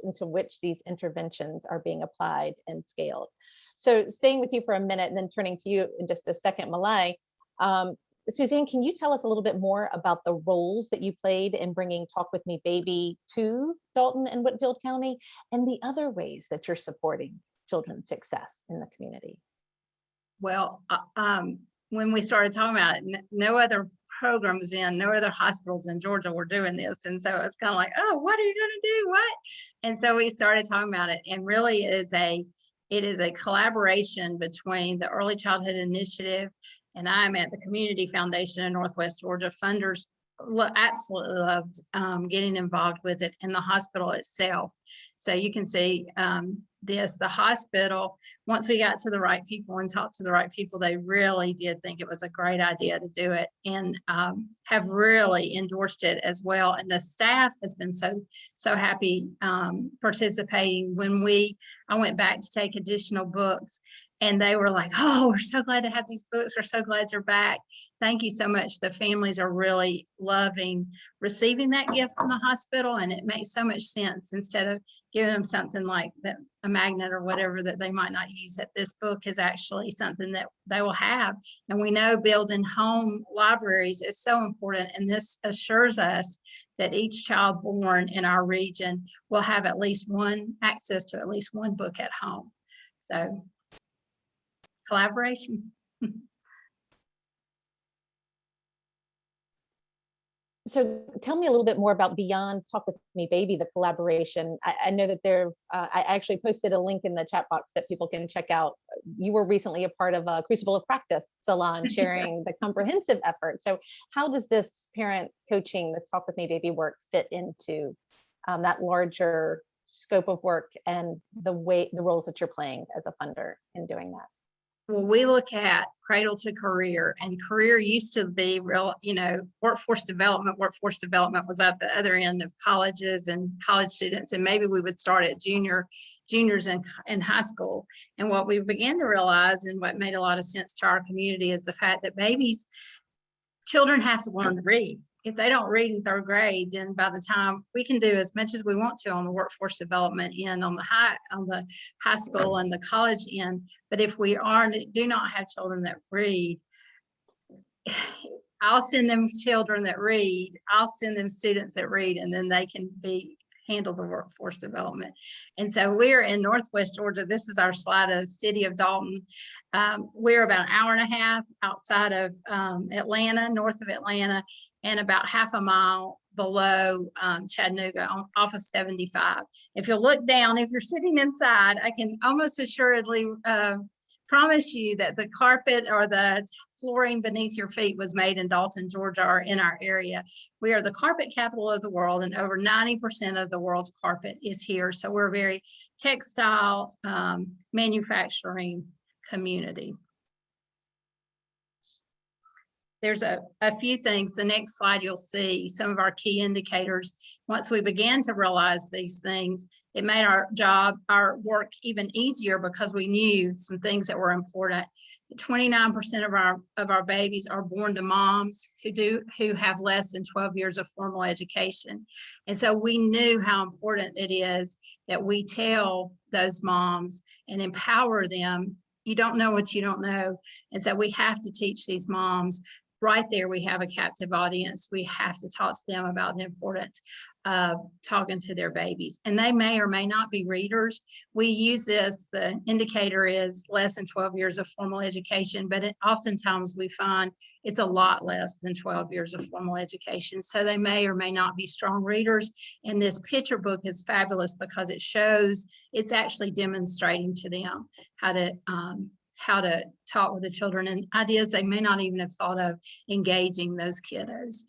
into which these interventions are being applied and scaled. So staying with you for a minute and then turning to you in just a second, Malai, Suzanne, can you tell us a little bit more about the roles that you played in bringing Talk With Me Baby to Dalton and Whitfield County, and the other ways that you're supporting children's success in the community? Well, when we started talking about it, no other programs no other hospitals in Georgia were doing this. And so it's kind of like, oh, what are you going to do? What? And so we started talking about it, and really it is a collaboration between the Early Childhood Initiative, and I'm at the Community Foundation in Northwest Georgia. Funders absolutely loved getting involved with it in the hospital itself. So you can see the hospital, once we got to the right people and talked to the right people, they really did think it was a great idea to do it, and have really endorsed it as well. And the staff has been so happy participating. When I went back to take additional books, and they were like, oh, we're so glad to have these books. We're so glad you're back. Thank you so much. The families are really loving receiving that gift from the hospital, and it makes so much sense. Instead of giving them something like a magnet or whatever that they might not use, that this book is actually something that they will have. And we know building home libraries is so important. And this assures us that each child born in our region will have access to at least one book at home. So collaboration. So tell me a little bit more about Beyond Talk With Me Baby, the collaboration. I know that I actually posted a link in the chat box that people can check out. You were recently a part of a Crucible of Practice salon sharing the comprehensive effort. So how does this parent coaching, this Talk With Me Baby work fit into that larger scope of work and the roles that you're playing as a funder in doing that? Well, we look at cradle to career, and career used to be real, workforce development. Workforce development was at the other end of colleges and college students, and maybe we would start at juniors in high school. And what we began to realize, and what made a lot of sense to our community, is the fact that children have to learn to read. If they don't read in third grade, then by the time we can do as much as we want to on the workforce development end, on the high school and the college end, but if we do not have children that read, I'll send them children that read, I'll send them students that read, and then they can handle the workforce development. And so we're in Northwest Georgia. This is our slide of the city of Dalton. We're about an hour and a half outside of Atlanta, north of Atlanta, and about half a mile below Chattanooga off of 75. If you look down, if you're sitting inside, I can almost assuredly promise you that the carpet or the flooring beneath your feet was made in Dalton, Georgia, or in our area. We are the carpet capital of the world, and over 90% of the world's carpet is here. So we're a very textile manufacturing community. There's a few things. The next slide, you'll see some of our key indicators. Once we began to realize these things, it made our work even easier, because we knew some things that were important. 29% of our babies are born to moms who have less than 12 years of formal education. And so we knew how important it is that we tell those moms and empower them. You don't know what you don't know. And so we have to teach these moms. Right there, we have a captive audience. We have to talk to them about the importance of talking to their babies. And they may or may not be readers. We use this, the indicator is less than 12 years of formal education, but oftentimes we find it's a lot less than 12 years of formal education. So they may or may not be strong readers. And this picture book is fabulous because it's actually demonstrating to them how to talk with the children and ideas they may not even have thought of engaging those kiddos.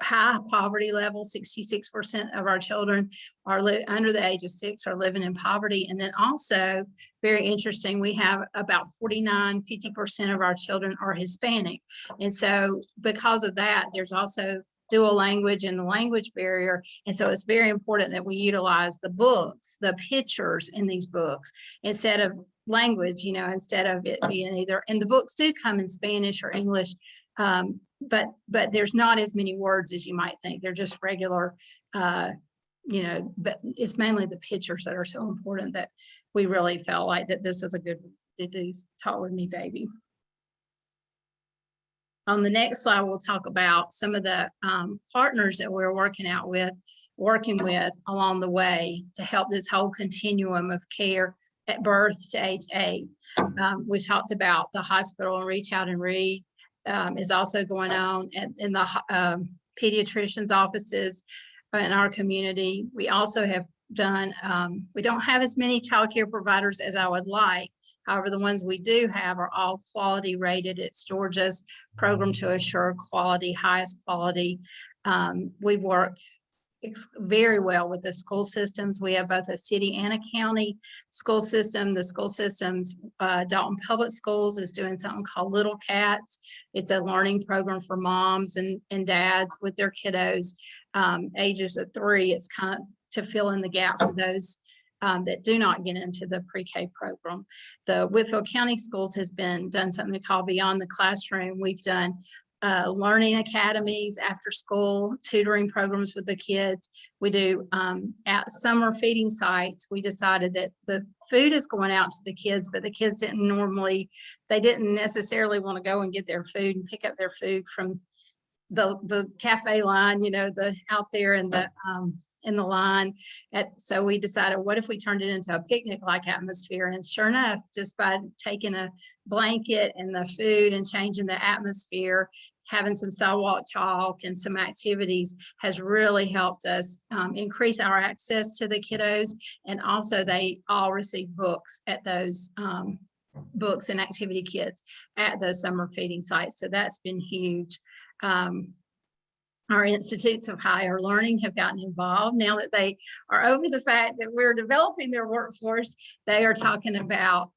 High poverty level, 66% of our children are under the age of 6 are living in poverty. And then also, very interesting, we have about 50% of our children are Hispanic. And so because of that, there's also dual language and the language barrier. And so it's very important that we utilize the books, the pictures in these books, instead of language, instead of it being either, and the books do come in Spanish or English, but there's not as many words as you might think. They're just regular, but it's mainly the pictures that are so important that we really felt like that this was a good to do Talk With Me Baby. On the next slide, we'll talk about some of the partners that we're working with along the way to help this whole continuum of care at birth to age 8. We talked about the hospital and Reach Out and Read is also going on in the pediatrician's offices in our community. We also have done, we don't have as many child care providers as I would like. However, the ones we do have are all quality rated. It's Georgia's program to assure quality, highest quality. We've worked very well with the school systems. We have both a city and a county school system. The school systems, Dalton Public Schools is doing something called Little Cats. It's a learning program for moms and dads with their kiddos, ages of 3. It's kind of to fill in the gap for those that do not get into the pre-K program. The Whitfield County Schools has done something called Beyond the Classroom. We've done learning academies, after school tutoring programs with the kids. We do at summer feeding sites. We decided that the food is going out to the kids, but the kids they didn't necessarily want to go and get their food and pick up their food from the cafe line, out there in the line. So we decided, what if we turned it into a picnic-like atmosphere? And sure enough, just by taking a blanket and the food and changing the atmosphere, having some sidewalk chalk and some activities has really helped us increase our access to the kiddos. And also they all receive books at those books and activity kits at those summer feeding sites. So that's been huge. Our institutes of higher learning have gotten involved. Now that they are over the fact that we're developing their workforce, they are talking about,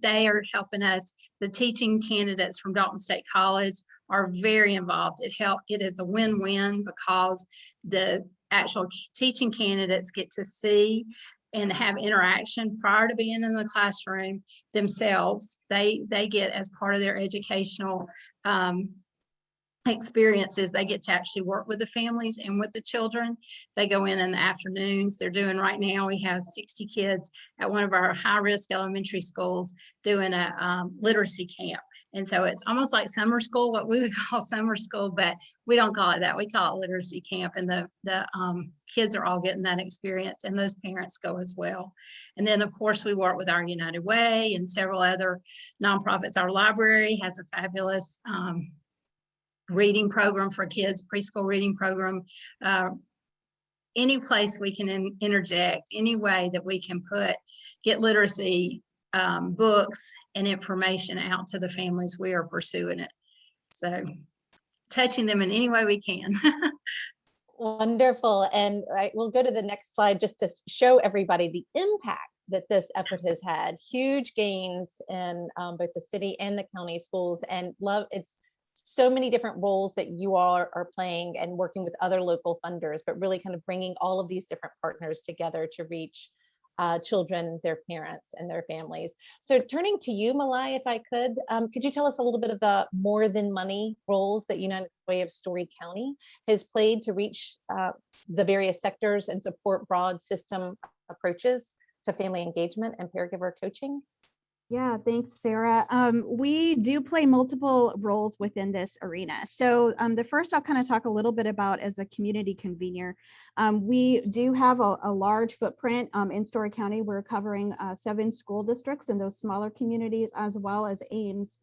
they are helping us. The teaching candidates from Dalton State College are very involved. It is a win-win because the actual teaching candidates get to see and have interaction prior to being in the classroom themselves. They get, as part of their educational experiences, they get to actually work with the families and with the children. They go in the afternoons. They're doing, right now we have 60 kids at one of our high-risk elementary schools doing a literacy camp. And so it's almost like summer school, what we would call summer school, but we don't call it that. We call it literacy camp. And the kids are all getting that experience, and those parents go as well. And then of course we work with our United Way and several other nonprofits. Our library has a fabulous reading program for kids, preschool reading program. Any place we can interject, any way that we can get literacy books and information out to the families, we are pursuing it. So touching them in any way we can. Wonderful. And we'll go to the next slide just to show everybody the impact that this effort has had. Huge gains in both the city and the county schools, and it's so many different roles that you all are playing and working with other local funders, but really kind of bringing all of these different partners together to reach children, their parents, and their families. So turning to you, Malai, if I could you tell us a little bit of the more than money roles that United Way of Story County has played to reach the various sectors and support broad system approaches to family engagement and caregiver coaching? Yeah, thanks, Sarah. We do play multiple roles within this arena. So the first I'll kind of talk a little bit about as a community convener. We do have a large footprint in Story County. We're covering 7 school districts in those smaller communities, as well as Ames,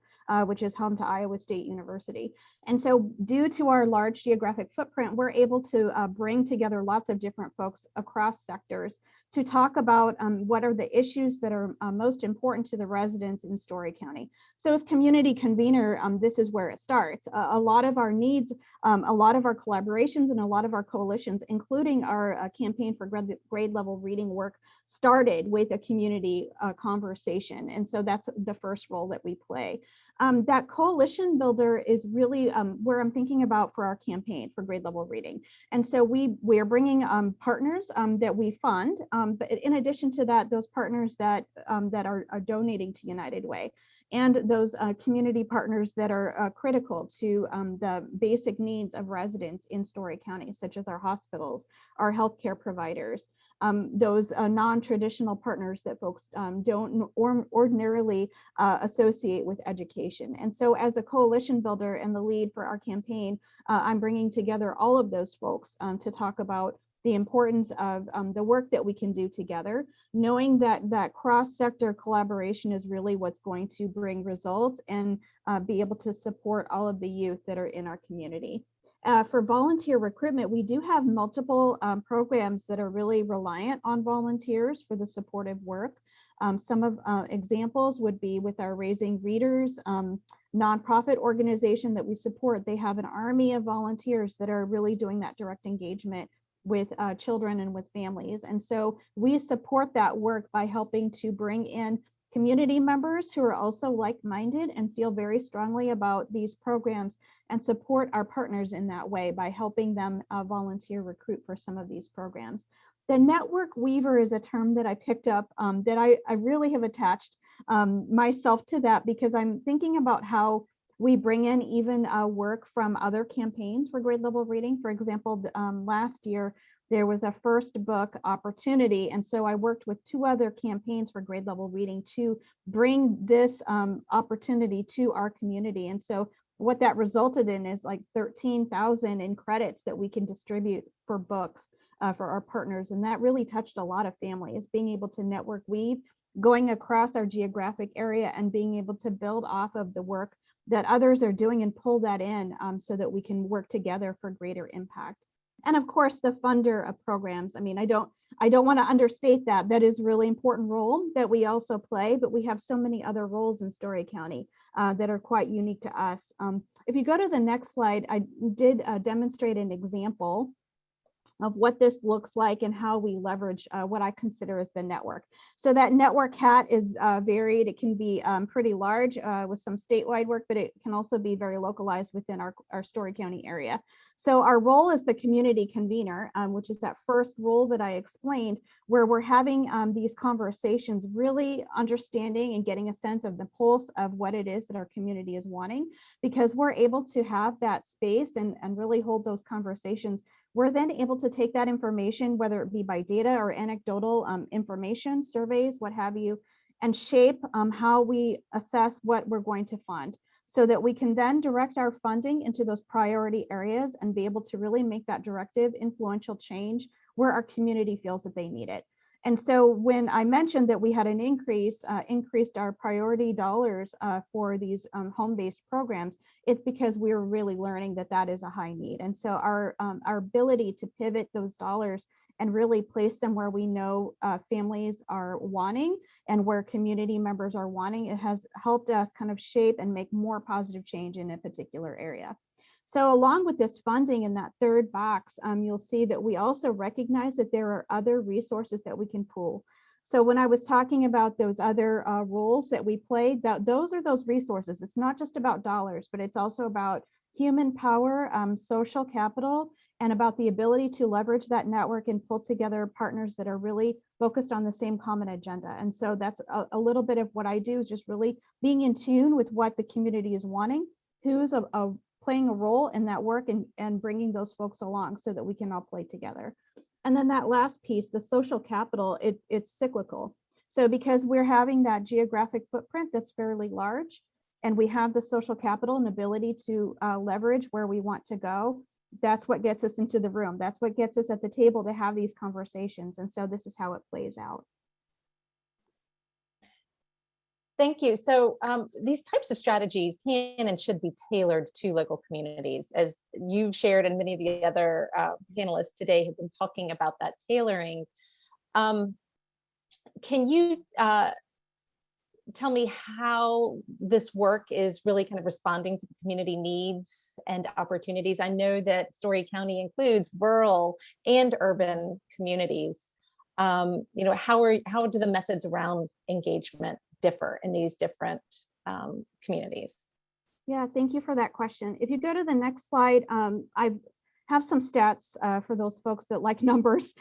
which is home to Iowa State University. And so due to our large geographic footprint, we're able to bring together lots of different folks across sectors to talk about what are the issues that are most important to the residents in Story County. So as community convener, this is where it starts. A lot of our needs, a lot of our collaborations, and a lot of our coalitions, including our campaign for grade level reading work, started with a community conversation. And so that's the first role that we play. That coalition builder is really where I'm thinking about for our campaign for grade level reading. And so we are bringing partners that we fund, but in addition to that, those partners that are donating to United Way, and those community partners that are critical to the basic needs of residents in Story County, such as our hospitals, our healthcare providers, those non-traditional partners that folks don't ordinarily associate with education. And so as a coalition builder and the lead for our campaign, I'm bringing together all of those folks to talk about the importance of the work that we can do together, knowing that cross-sector collaboration is really what's going to bring results and be able to support all of the youth that are in our community. For volunteer recruitment, we do have multiple programs that are really reliant on volunteers for the supportive work. Some of examples would be with our Raising Readers nonprofit organization that we support. They have an army of volunteers that are really doing that direct engagement with children and with families. And so we support that work by helping to bring in community members who are also like-minded and feel very strongly about these programs, and support our partners in that way by helping them volunteer recruit for some of these programs. The network weaver is a term that I picked up that I really have attached myself to that, because I'm thinking about how we bring in even work from other campaigns for grade level reading. For example, last year, there was a first book opportunity. And so I worked with 2 other campaigns for grade level reading to bring this opportunity to our community. And so what that resulted in is like 13,000 in credits that we can distribute for books for our partners. And that really touched a lot of families, being able to network weave, going across our geographic area and being able to build off of the work that others are doing and pull that in so that we can work together for greater impact. And of course, the funder of programs. I mean, I don't want to understate that. That is a really important role that we also play, but we have so many other roles in Story County that are quite unique to us. If you go to the next slide, I did demonstrate an example of what this looks like and how we leverage what I consider as the network. So that network hat is varied. It can be pretty large with some statewide work, but it can also be very localized within our Story County area. So our role as the community convener, which is that first role that I explained, where we're having these conversations, really understanding and getting a sense of the pulse of what it is that our community is wanting, because we're able to have that space and really hold those conversations. We're then able to take that information, whether it be by data or anecdotal information, surveys, what have you, and shape how we assess what we're going to fund, so that we can then direct our funding into those priority areas and be able to really make that directive, influential change where our community feels that they need it. And so when I mentioned that we had an increased our priority dollars for these home-based programs, it's because we're really learning that that is a high need. And so our ability to pivot those dollars and really place them where we know families are wanting and where community members are wanting, it has helped us kind of shape and make more positive change in a particular area. So along with this funding in that third box, you'll see that we also recognize that there are other resources that we can pool. So when I was talking about those other roles that we played, those are those resources. It's not just about dollars, but it's also about human power, social capital, and about the ability to leverage that network and pull together partners that are really focused on the same common agenda. And so that's a little bit of what I do, is just really being in tune with what the community is wanting, who's playing a role in that work, and bringing those folks along so that we can all play together. And then that last piece, the social capital, it's cyclical. So because we're having that geographic footprint that's fairly large, and we have the social capital and ability to leverage where we want to go, that's what gets us into the room. That's what gets us at the table to have these conversations. And so this is how it plays out. Thank you. So these types of strategies can and should be tailored to local communities. As you've shared, and many of the other panelists today have been talking about that tailoring. Can you tell me how this work is really kind of responding to the community needs and opportunities? I know that Story County includes rural and urban communities. How do the methods around engagement differ in these different communities? Yeah, thank you for that question. If you go to the next slide, I have some stats for those folks that like numbers.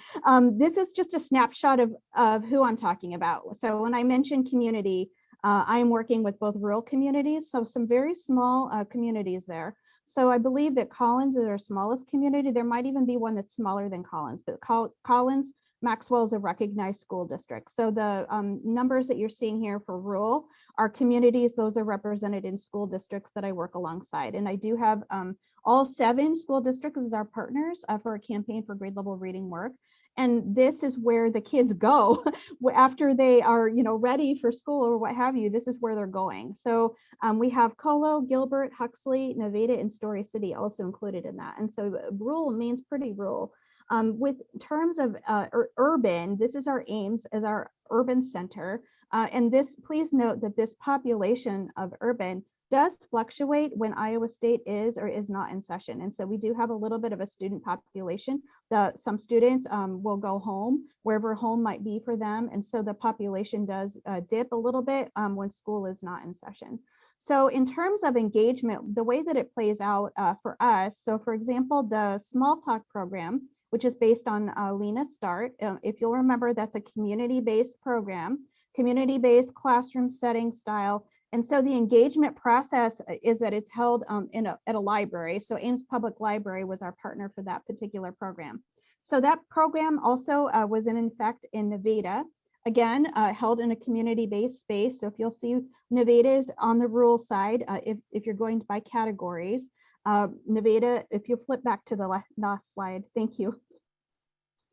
This is just a snapshot of who I'm talking about. So when I mention community, I'm working with both rural communities, so some very small communities there. So I believe that Collins is our smallest community. There might even be one that's smaller than Collins, but Collins, Maxwell is a recognized school district. So the numbers that you're seeing here for rural are communities. Those are represented in school districts that I work alongside. And I do have all 7 school districts as our partners for a campaign for grade level reading work. And this is where the kids go after they are, ready for school or what have you. This is where they're going. So we have Colo, Gilbert, Huxley, Nevada, and Story City also included in that. And so rural means pretty rural. With terms of urban, this is our Ames as our urban center. And this, please note that this population of urban does fluctuate when Iowa State is or is not in session. And so we do have a little bit of a student population. Some students will go home, wherever home might be for them. And so the population does dip a little bit when school is not in session. So in terms of engagement, the way that it plays out for us, so for example, the Small Talk program, which is based on Lena Start, if you'll remember, that's a community-based program, community-based classroom setting style. And so the engagement process is that it's held at a library. So Ames Public Library was our partner for that particular program. So that program also was in effect in Nevada, again, held in a community-based space. So if you'll see, Nevada is on the rural side, if you're going by categories. Nevada, if you flip back to the last slide, thank you.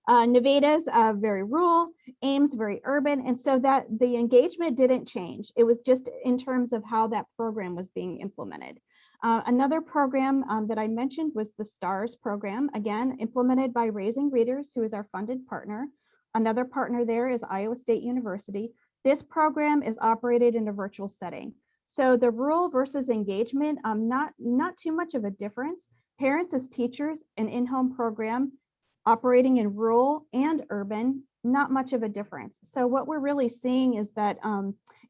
Nevada's very rural, Ames very urban, and so that the engagement didn't change. It was just in terms of how that program was being implemented. Another program that I mentioned was the STARS program, again, implemented by Raising Readers, who is our funded partner. Another partner there is Iowa State University. This program is operated in a virtual setting. So the rural versus engagement, not too much of a difference. Parents as teachers, an in-home program, operating in rural and urban, not much of a difference. So what we're really seeing is that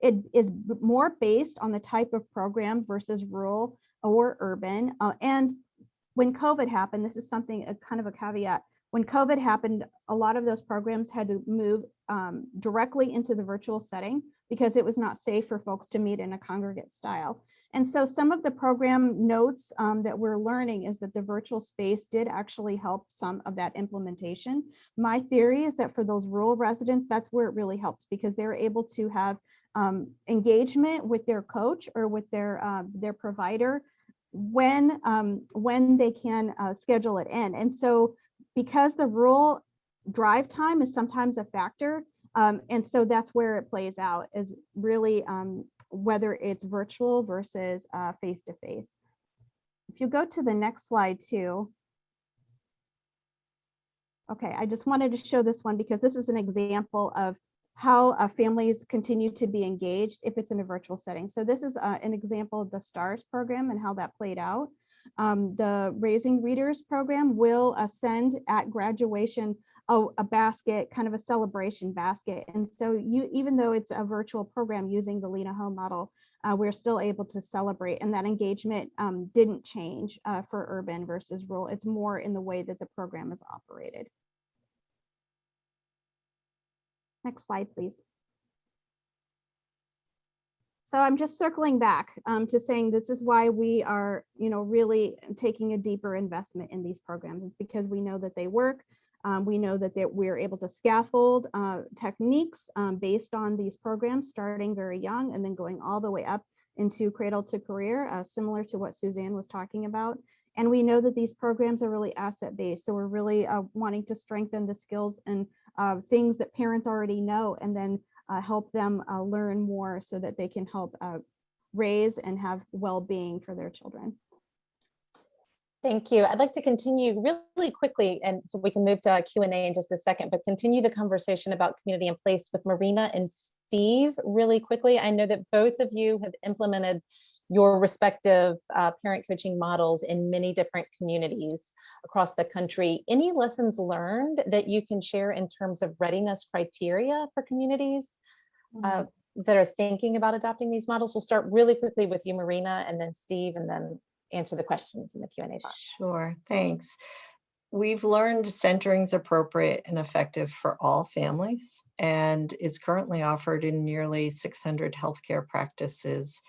it is more based on the type of program versus rural or urban. And when COVID happened, this is something, kind of a caveat. When COVID happened, a lot of those programs had to move directly into the virtual setting because it was not safe for folks to meet in a congregate style. And so some of the program notes that we're learning is that the virtual space did actually help some of that implementation. My theory is that for those rural residents, that's where it really helps because they're able to have engagement with their coach or with their provider when they can schedule it in. And so because the rural drive time is sometimes a factor, and so that's where it plays out, is really whether it's virtual versus face-to-face. If you go to the next slide too. Okay, I just wanted to show this one because this is an example of how families continue to be engaged if it's in a virtual setting. So this is an example of the STARS program and how that played out. The Raising Readers program will send at graduation a basket, kind of a celebration basket. And so even though it's a virtual program using the Lena Home model, we're still able to celebrate, and that engagement didn't change for urban versus rural. It's more in the way that the program is operated. Next slide, please. So I'm just circling back to saying this is why we are, really taking a deeper investment in these programs. It's because we know that they work. We know that we're able to scaffold techniques based on these programs, starting very young and then going all the way up into cradle to career, similar to what Suzanne was talking about. And we know that these programs are really asset-based. So we're really wanting to strengthen the skills and things that parents already know, and then help them learn more so that they can help raise and have well-being for their children. Thank you. I'd like to continue really quickly, and so we can move to Q&A in just a second, but continue the conversation about community and place with Marina and Steve really quickly. I know that both of you have implemented your respective parent coaching models in many different communities across the country. Any lessons learned that you can share in terms of readiness criteria for communities that are thinking about adopting these models? We'll start really quickly with you, Marina, and then Steve, and then answer the questions in the Q&A box. Sure, thanks. We've learned centering is appropriate and effective for all families, and is currently offered in nearly 600 healthcare practices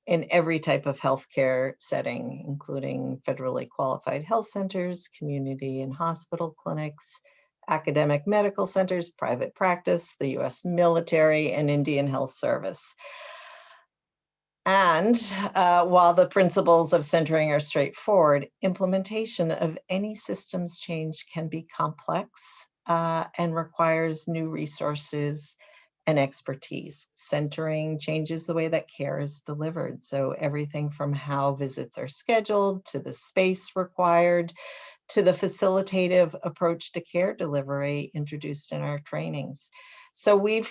in every type of healthcare setting, including federally qualified health centers, community and hospital clinics, academic medical centers, private practice, the U.S. military, and Indian Health Service. And while the principles of centering are straightforward, implementation of any systems change can be complex and requires new resources and expertise. Centering changes the way that care is delivered. So everything from how visits are scheduled, to the space required, to the facilitative approach to care delivery introduced in our trainings. So we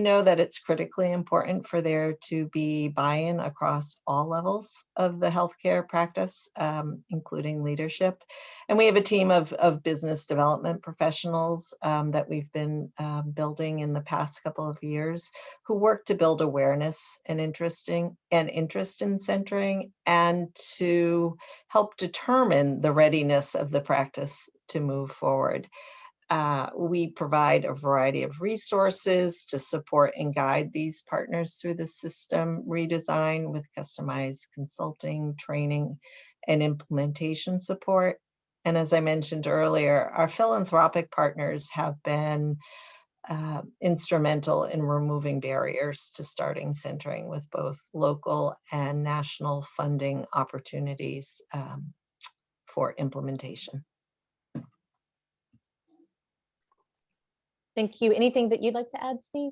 know that it's critically important for there to be buy-in across all levels of the healthcare practice, including leadership. And we have a team of business development professionals that we've been building in the past couple of years, who work to build awareness and interest in centering, and to help determine the readiness of the practice to move forward. We provide a variety of resources to support and guide these partners through the system redesign with customized consulting, training, and implementation support. And as I mentioned earlier, our philanthropic partners have been instrumental in removing barriers to starting centering with both local and national funding opportunities for implementation. Thank you. Anything that you'd like to add, Steve?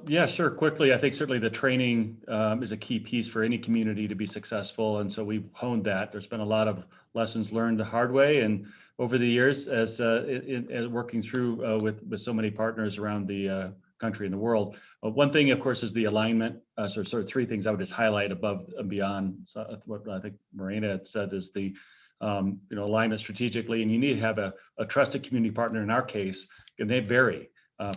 Yeah, sure. Quickly, I think certainly the training is a key piece for any community to be successful. And so we've honed that. There's been a lot of lessons learned the hard way and over the years as working through with so many partners around the country and the world. One thing, of course, is the alignment. So sort of three things I would just highlight above and beyond what I think Marina had said is the alignment strategically. And you need to have a trusted community partner in our case, and they vary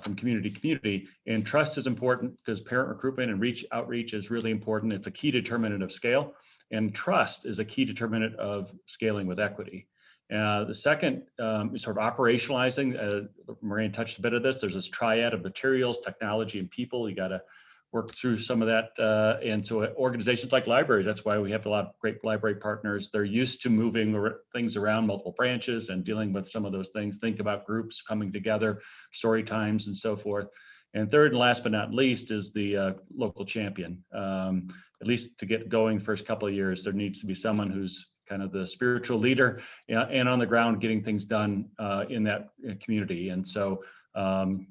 from community to community. And trust is important because parent recruitment and outreach is really important. It's a key determinant of scale, and trust is a key determinant of scaling with equity. The second is sort of operationalizing. Marina touched a bit of this. There's this triad of materials, technology, and people. You got to work through some of that. And so organizations like libraries, that's why we have a lot of great library partners. They're used to moving things around multiple branches and dealing with some of those things. Think about groups coming together, story times, and so forth. And third and last but not least is the local champion. At least to get going the first couple of years, there needs to be someone who's kind of the spiritual leader and on the ground getting things done in that community. And so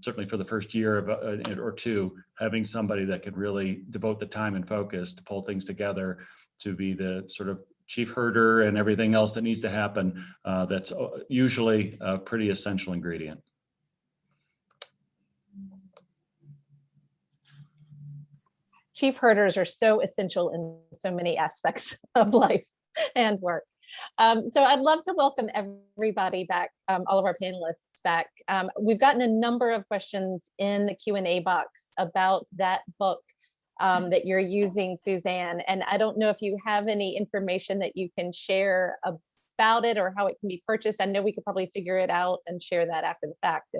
certainly for the first year or two, having somebody that could really devote the time and focus to pull things together, to be the sort of chief herder and everything else that needs to happen, that's usually a pretty essential ingredient. Chief herders are so essential in so many aspects of life and work. So I'd love to welcome everybody back, all of our panelists back. We've gotten a number of questions in the Q&A box about that book that you're using, Suzanne. And I don't know if you have any information that you can share about it or how it can be purchased. I know we could probably figure it out and share that after the fact.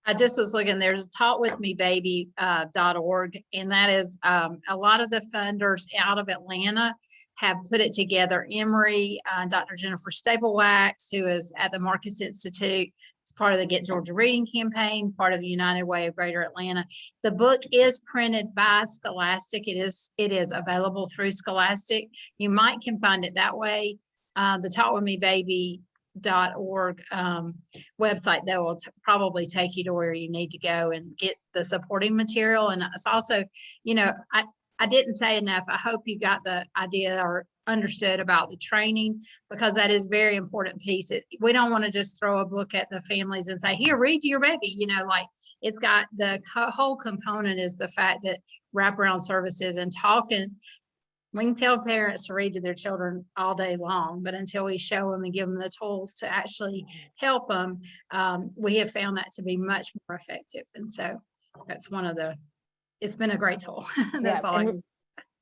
I just was looking, there's talkwithmebaby.org, and that is a lot of the funders out of Atlanta have put it together. Emory, Dr. Jennifer Staplewax, who is at the Marcus Institute, is part of the Get Georgia Reading campaign, part of the United Way of Greater Atlanta. The book is printed by Scholastic. It is available through Scholastic. You can find it that way. The talkwithmebaby.org website that will probably take you to where you need to go and get the supporting material. And it's also, I didn't say enough. I hope you got the idea or understood about the training, because that is a very important piece. We don't want to just throw a book at the families and say, here, read to your baby. It's got the whole component is the fact that wraparound services and talking. We can tell parents to read to their children all day long, but until we show them and give them the tools to actually help them, we have found that to be much more effective. And so that's it's been a great tool. That's all I can say.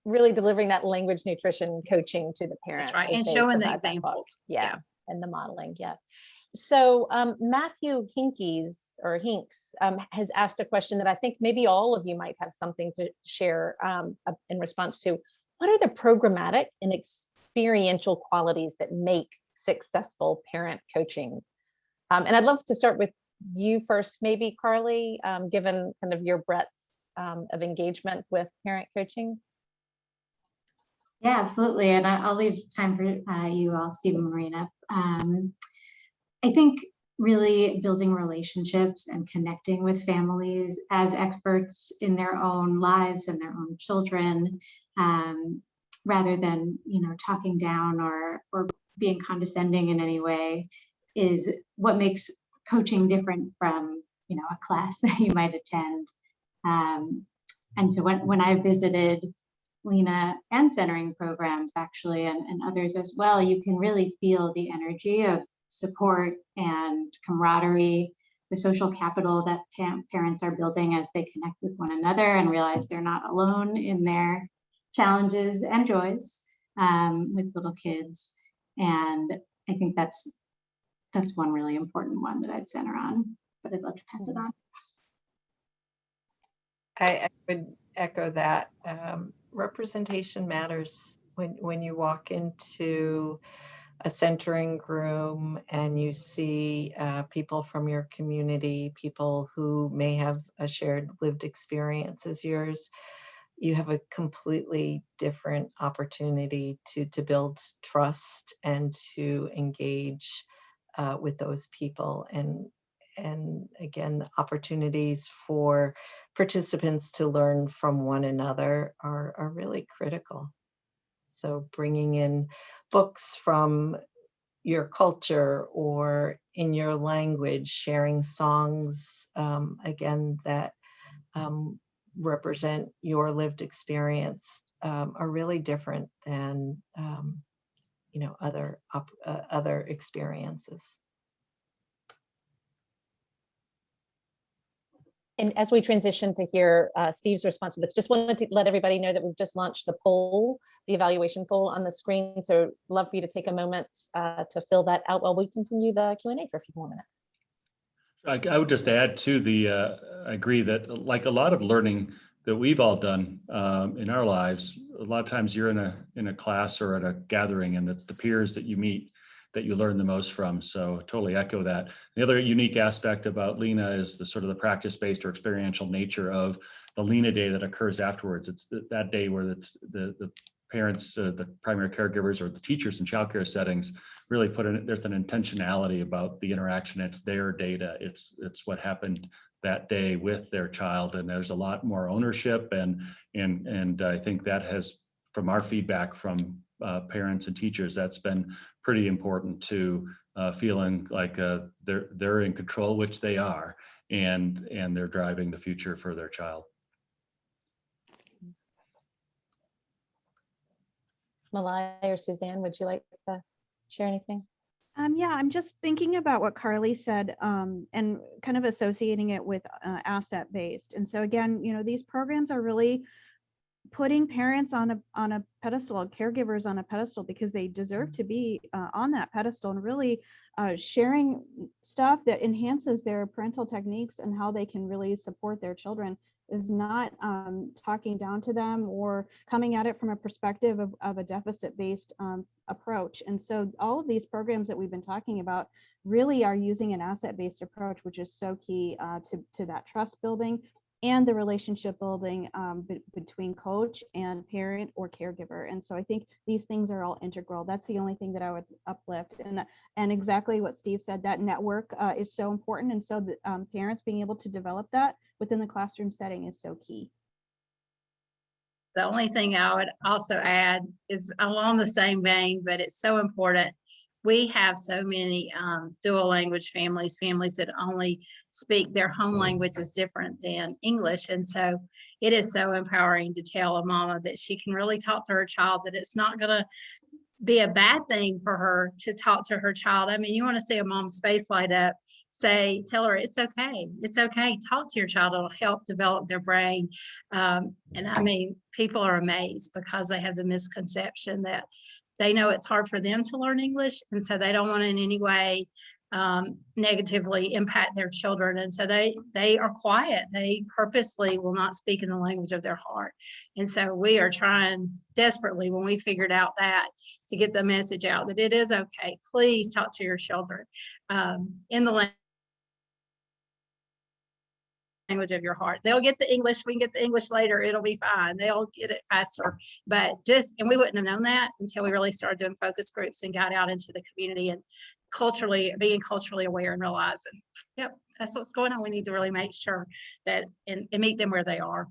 Really delivering that language nutrition coaching to the parents. That's right. And showing the examples. Yeah. And the modeling. Yeah. So Matthew Hinks has asked a question that I think maybe all of you might have something to share in response to. What are the programmatic and experiential qualities that make successful parent coaching? And I'd love to start with you first, maybe Carly, given kind of your breadth of engagement with parent coaching. Yeah, absolutely. And I'll leave time for you all, Steve and Marina. I think really building relationships and connecting with families as experts in their own lives and their own children, rather than talking down or being condescending in any way, is what makes coaching different from a class that you might attend. And so when I visited Lena and centering programs actually, and others as well, you can really feel the energy of support and camaraderie, the social capital that parents are building as they connect with one another and realize they're not alone in their challenges and joys with little kids. And I think that's one really important one that I'd center on, but I'd love to pass it on. I would echo that. Representation matters. When you walk into a centering room and you see people from your community, people who may have a shared lived experience as yours, you have a completely different opportunity to build trust and to engage with those people. And again, the opportunities for participants to learn from one another are really critical. So bringing in books from your culture or in your language, sharing songs, again, that represent your lived experience are really different than other experiences. And as we transition to hear Steve's response to this, just wanted to let everybody know that we've just launched the poll, the evaluation poll on the screen. So love for you to take a moment to fill that out while we continue the Q&A for a few more minutes. I would just add to I agree that like a lot of learning that we've all done in our lives, a lot of times you're in a class or at a gathering and it's the peers that you meet that you learn the most from. So totally echo that. The other unique aspect about Lena is the sort of the practice-based or experiential nature of the Lena Day that occurs afterwards. It's that day where it's the parents, the primary caregivers or the teachers in childcare settings really there's an intentionality about the interaction. It's their data. It's what happened that day with their child. And there's a lot more ownership. And I think that has, from our feedback from parents and teachers, that's been pretty important to feeling like they're in control, which they are, and they're driving the future for their child. Malai or Suzanne, would you like to share anything? Yeah, I'm just thinking about what Carly said and kind of associating it with asset-based. And so again, these programs are really putting parents on a pedestal, caregivers on a pedestal, because they deserve to be on that pedestal, and really sharing stuff that enhances their parental techniques and how they can really support their children, is not talking down to them or coming at it from a perspective of a deficit-based approach. And so all of these programs that we've been talking about really are using an asset-based approach, which is so key to that trust building and the relationship building between coach and parent or caregiver. And so I think these things are all integral. That's the only thing that I would uplift. And exactly what Steve said, that network is so important. And so the parents being able to develop that within the classroom setting is so key. The only thing I would also add is along the same vein, but it's so important. We have so many dual language families that only speak their home language is different than English. And so it is so empowering to tell a mama that she can really talk to her child, that it's not going to be a bad thing for her to talk to her child. I mean, you want to see a mom's face light up, tell her it's okay. It's okay. Talk to your child. It'll help develop their brain. And I mean, people are amazed because they have the misconception that they know it's hard for them to learn English. And so they don't want to in any way negatively impact their children. And so they are quiet. They purposely will not speak in the language of their heart. And so we are trying desperately, when we figured out that, to get the message out that it is okay. Please talk to your children in the language of your heart. They'll get the English. We can get the English later. It'll be fine. They'll get it faster. But and we wouldn't have known that until we really started doing focus groups and got out into the community and being culturally aware and realizing, yep, that's what's going on. We need to really make sure that and meet them where they are.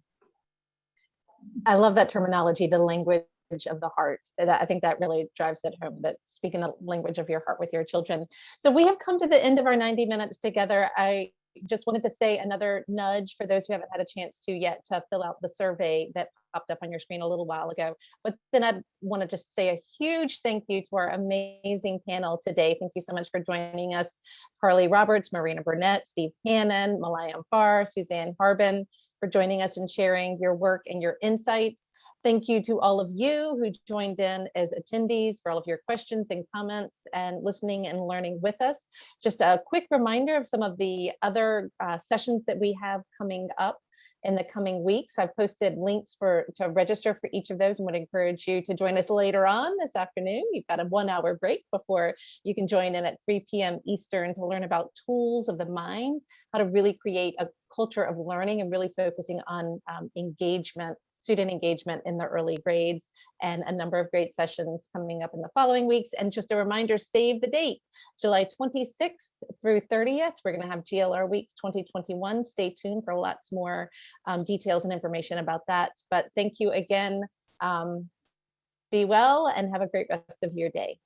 I love that terminology, the language of the heart. I think that really drives it home, that speaking the language of your heart with your children. So we have come to the end of our 90 minutes together. I just wanted to say another nudge for those who haven't had a chance to yet to fill out the survey that popped up on your screen a little while ago. But then I want to just say a huge thank you to our amazing panel today. Thank you so much for joining us. Carly Roberts, Marina Burnett, Steve Hannon, Malayam Farr, Suzanne Harbin, for joining us and sharing your work and your insights. Thank you to all of you who joined in as attendees for all of your questions and comments and listening and learning with us. Just a quick reminder of some of the other sessions that we have coming up in the coming weeks. I've posted links to register for each of those and would encourage you to join us later on this afternoon. You've got a 1-hour break before you can join in at 3 p.m. Eastern to learn about tools of the mind, how to really create a culture of learning and really focusing on engagement, student engagement in the early grades, and a number of great sessions coming up in the following weeks. And just a reminder, save the date, July 26th through 30th. We're going to have GLR Week 2021. Stay tuned for lots more details and information about that. But thank you again. Be well and have a great rest of your day.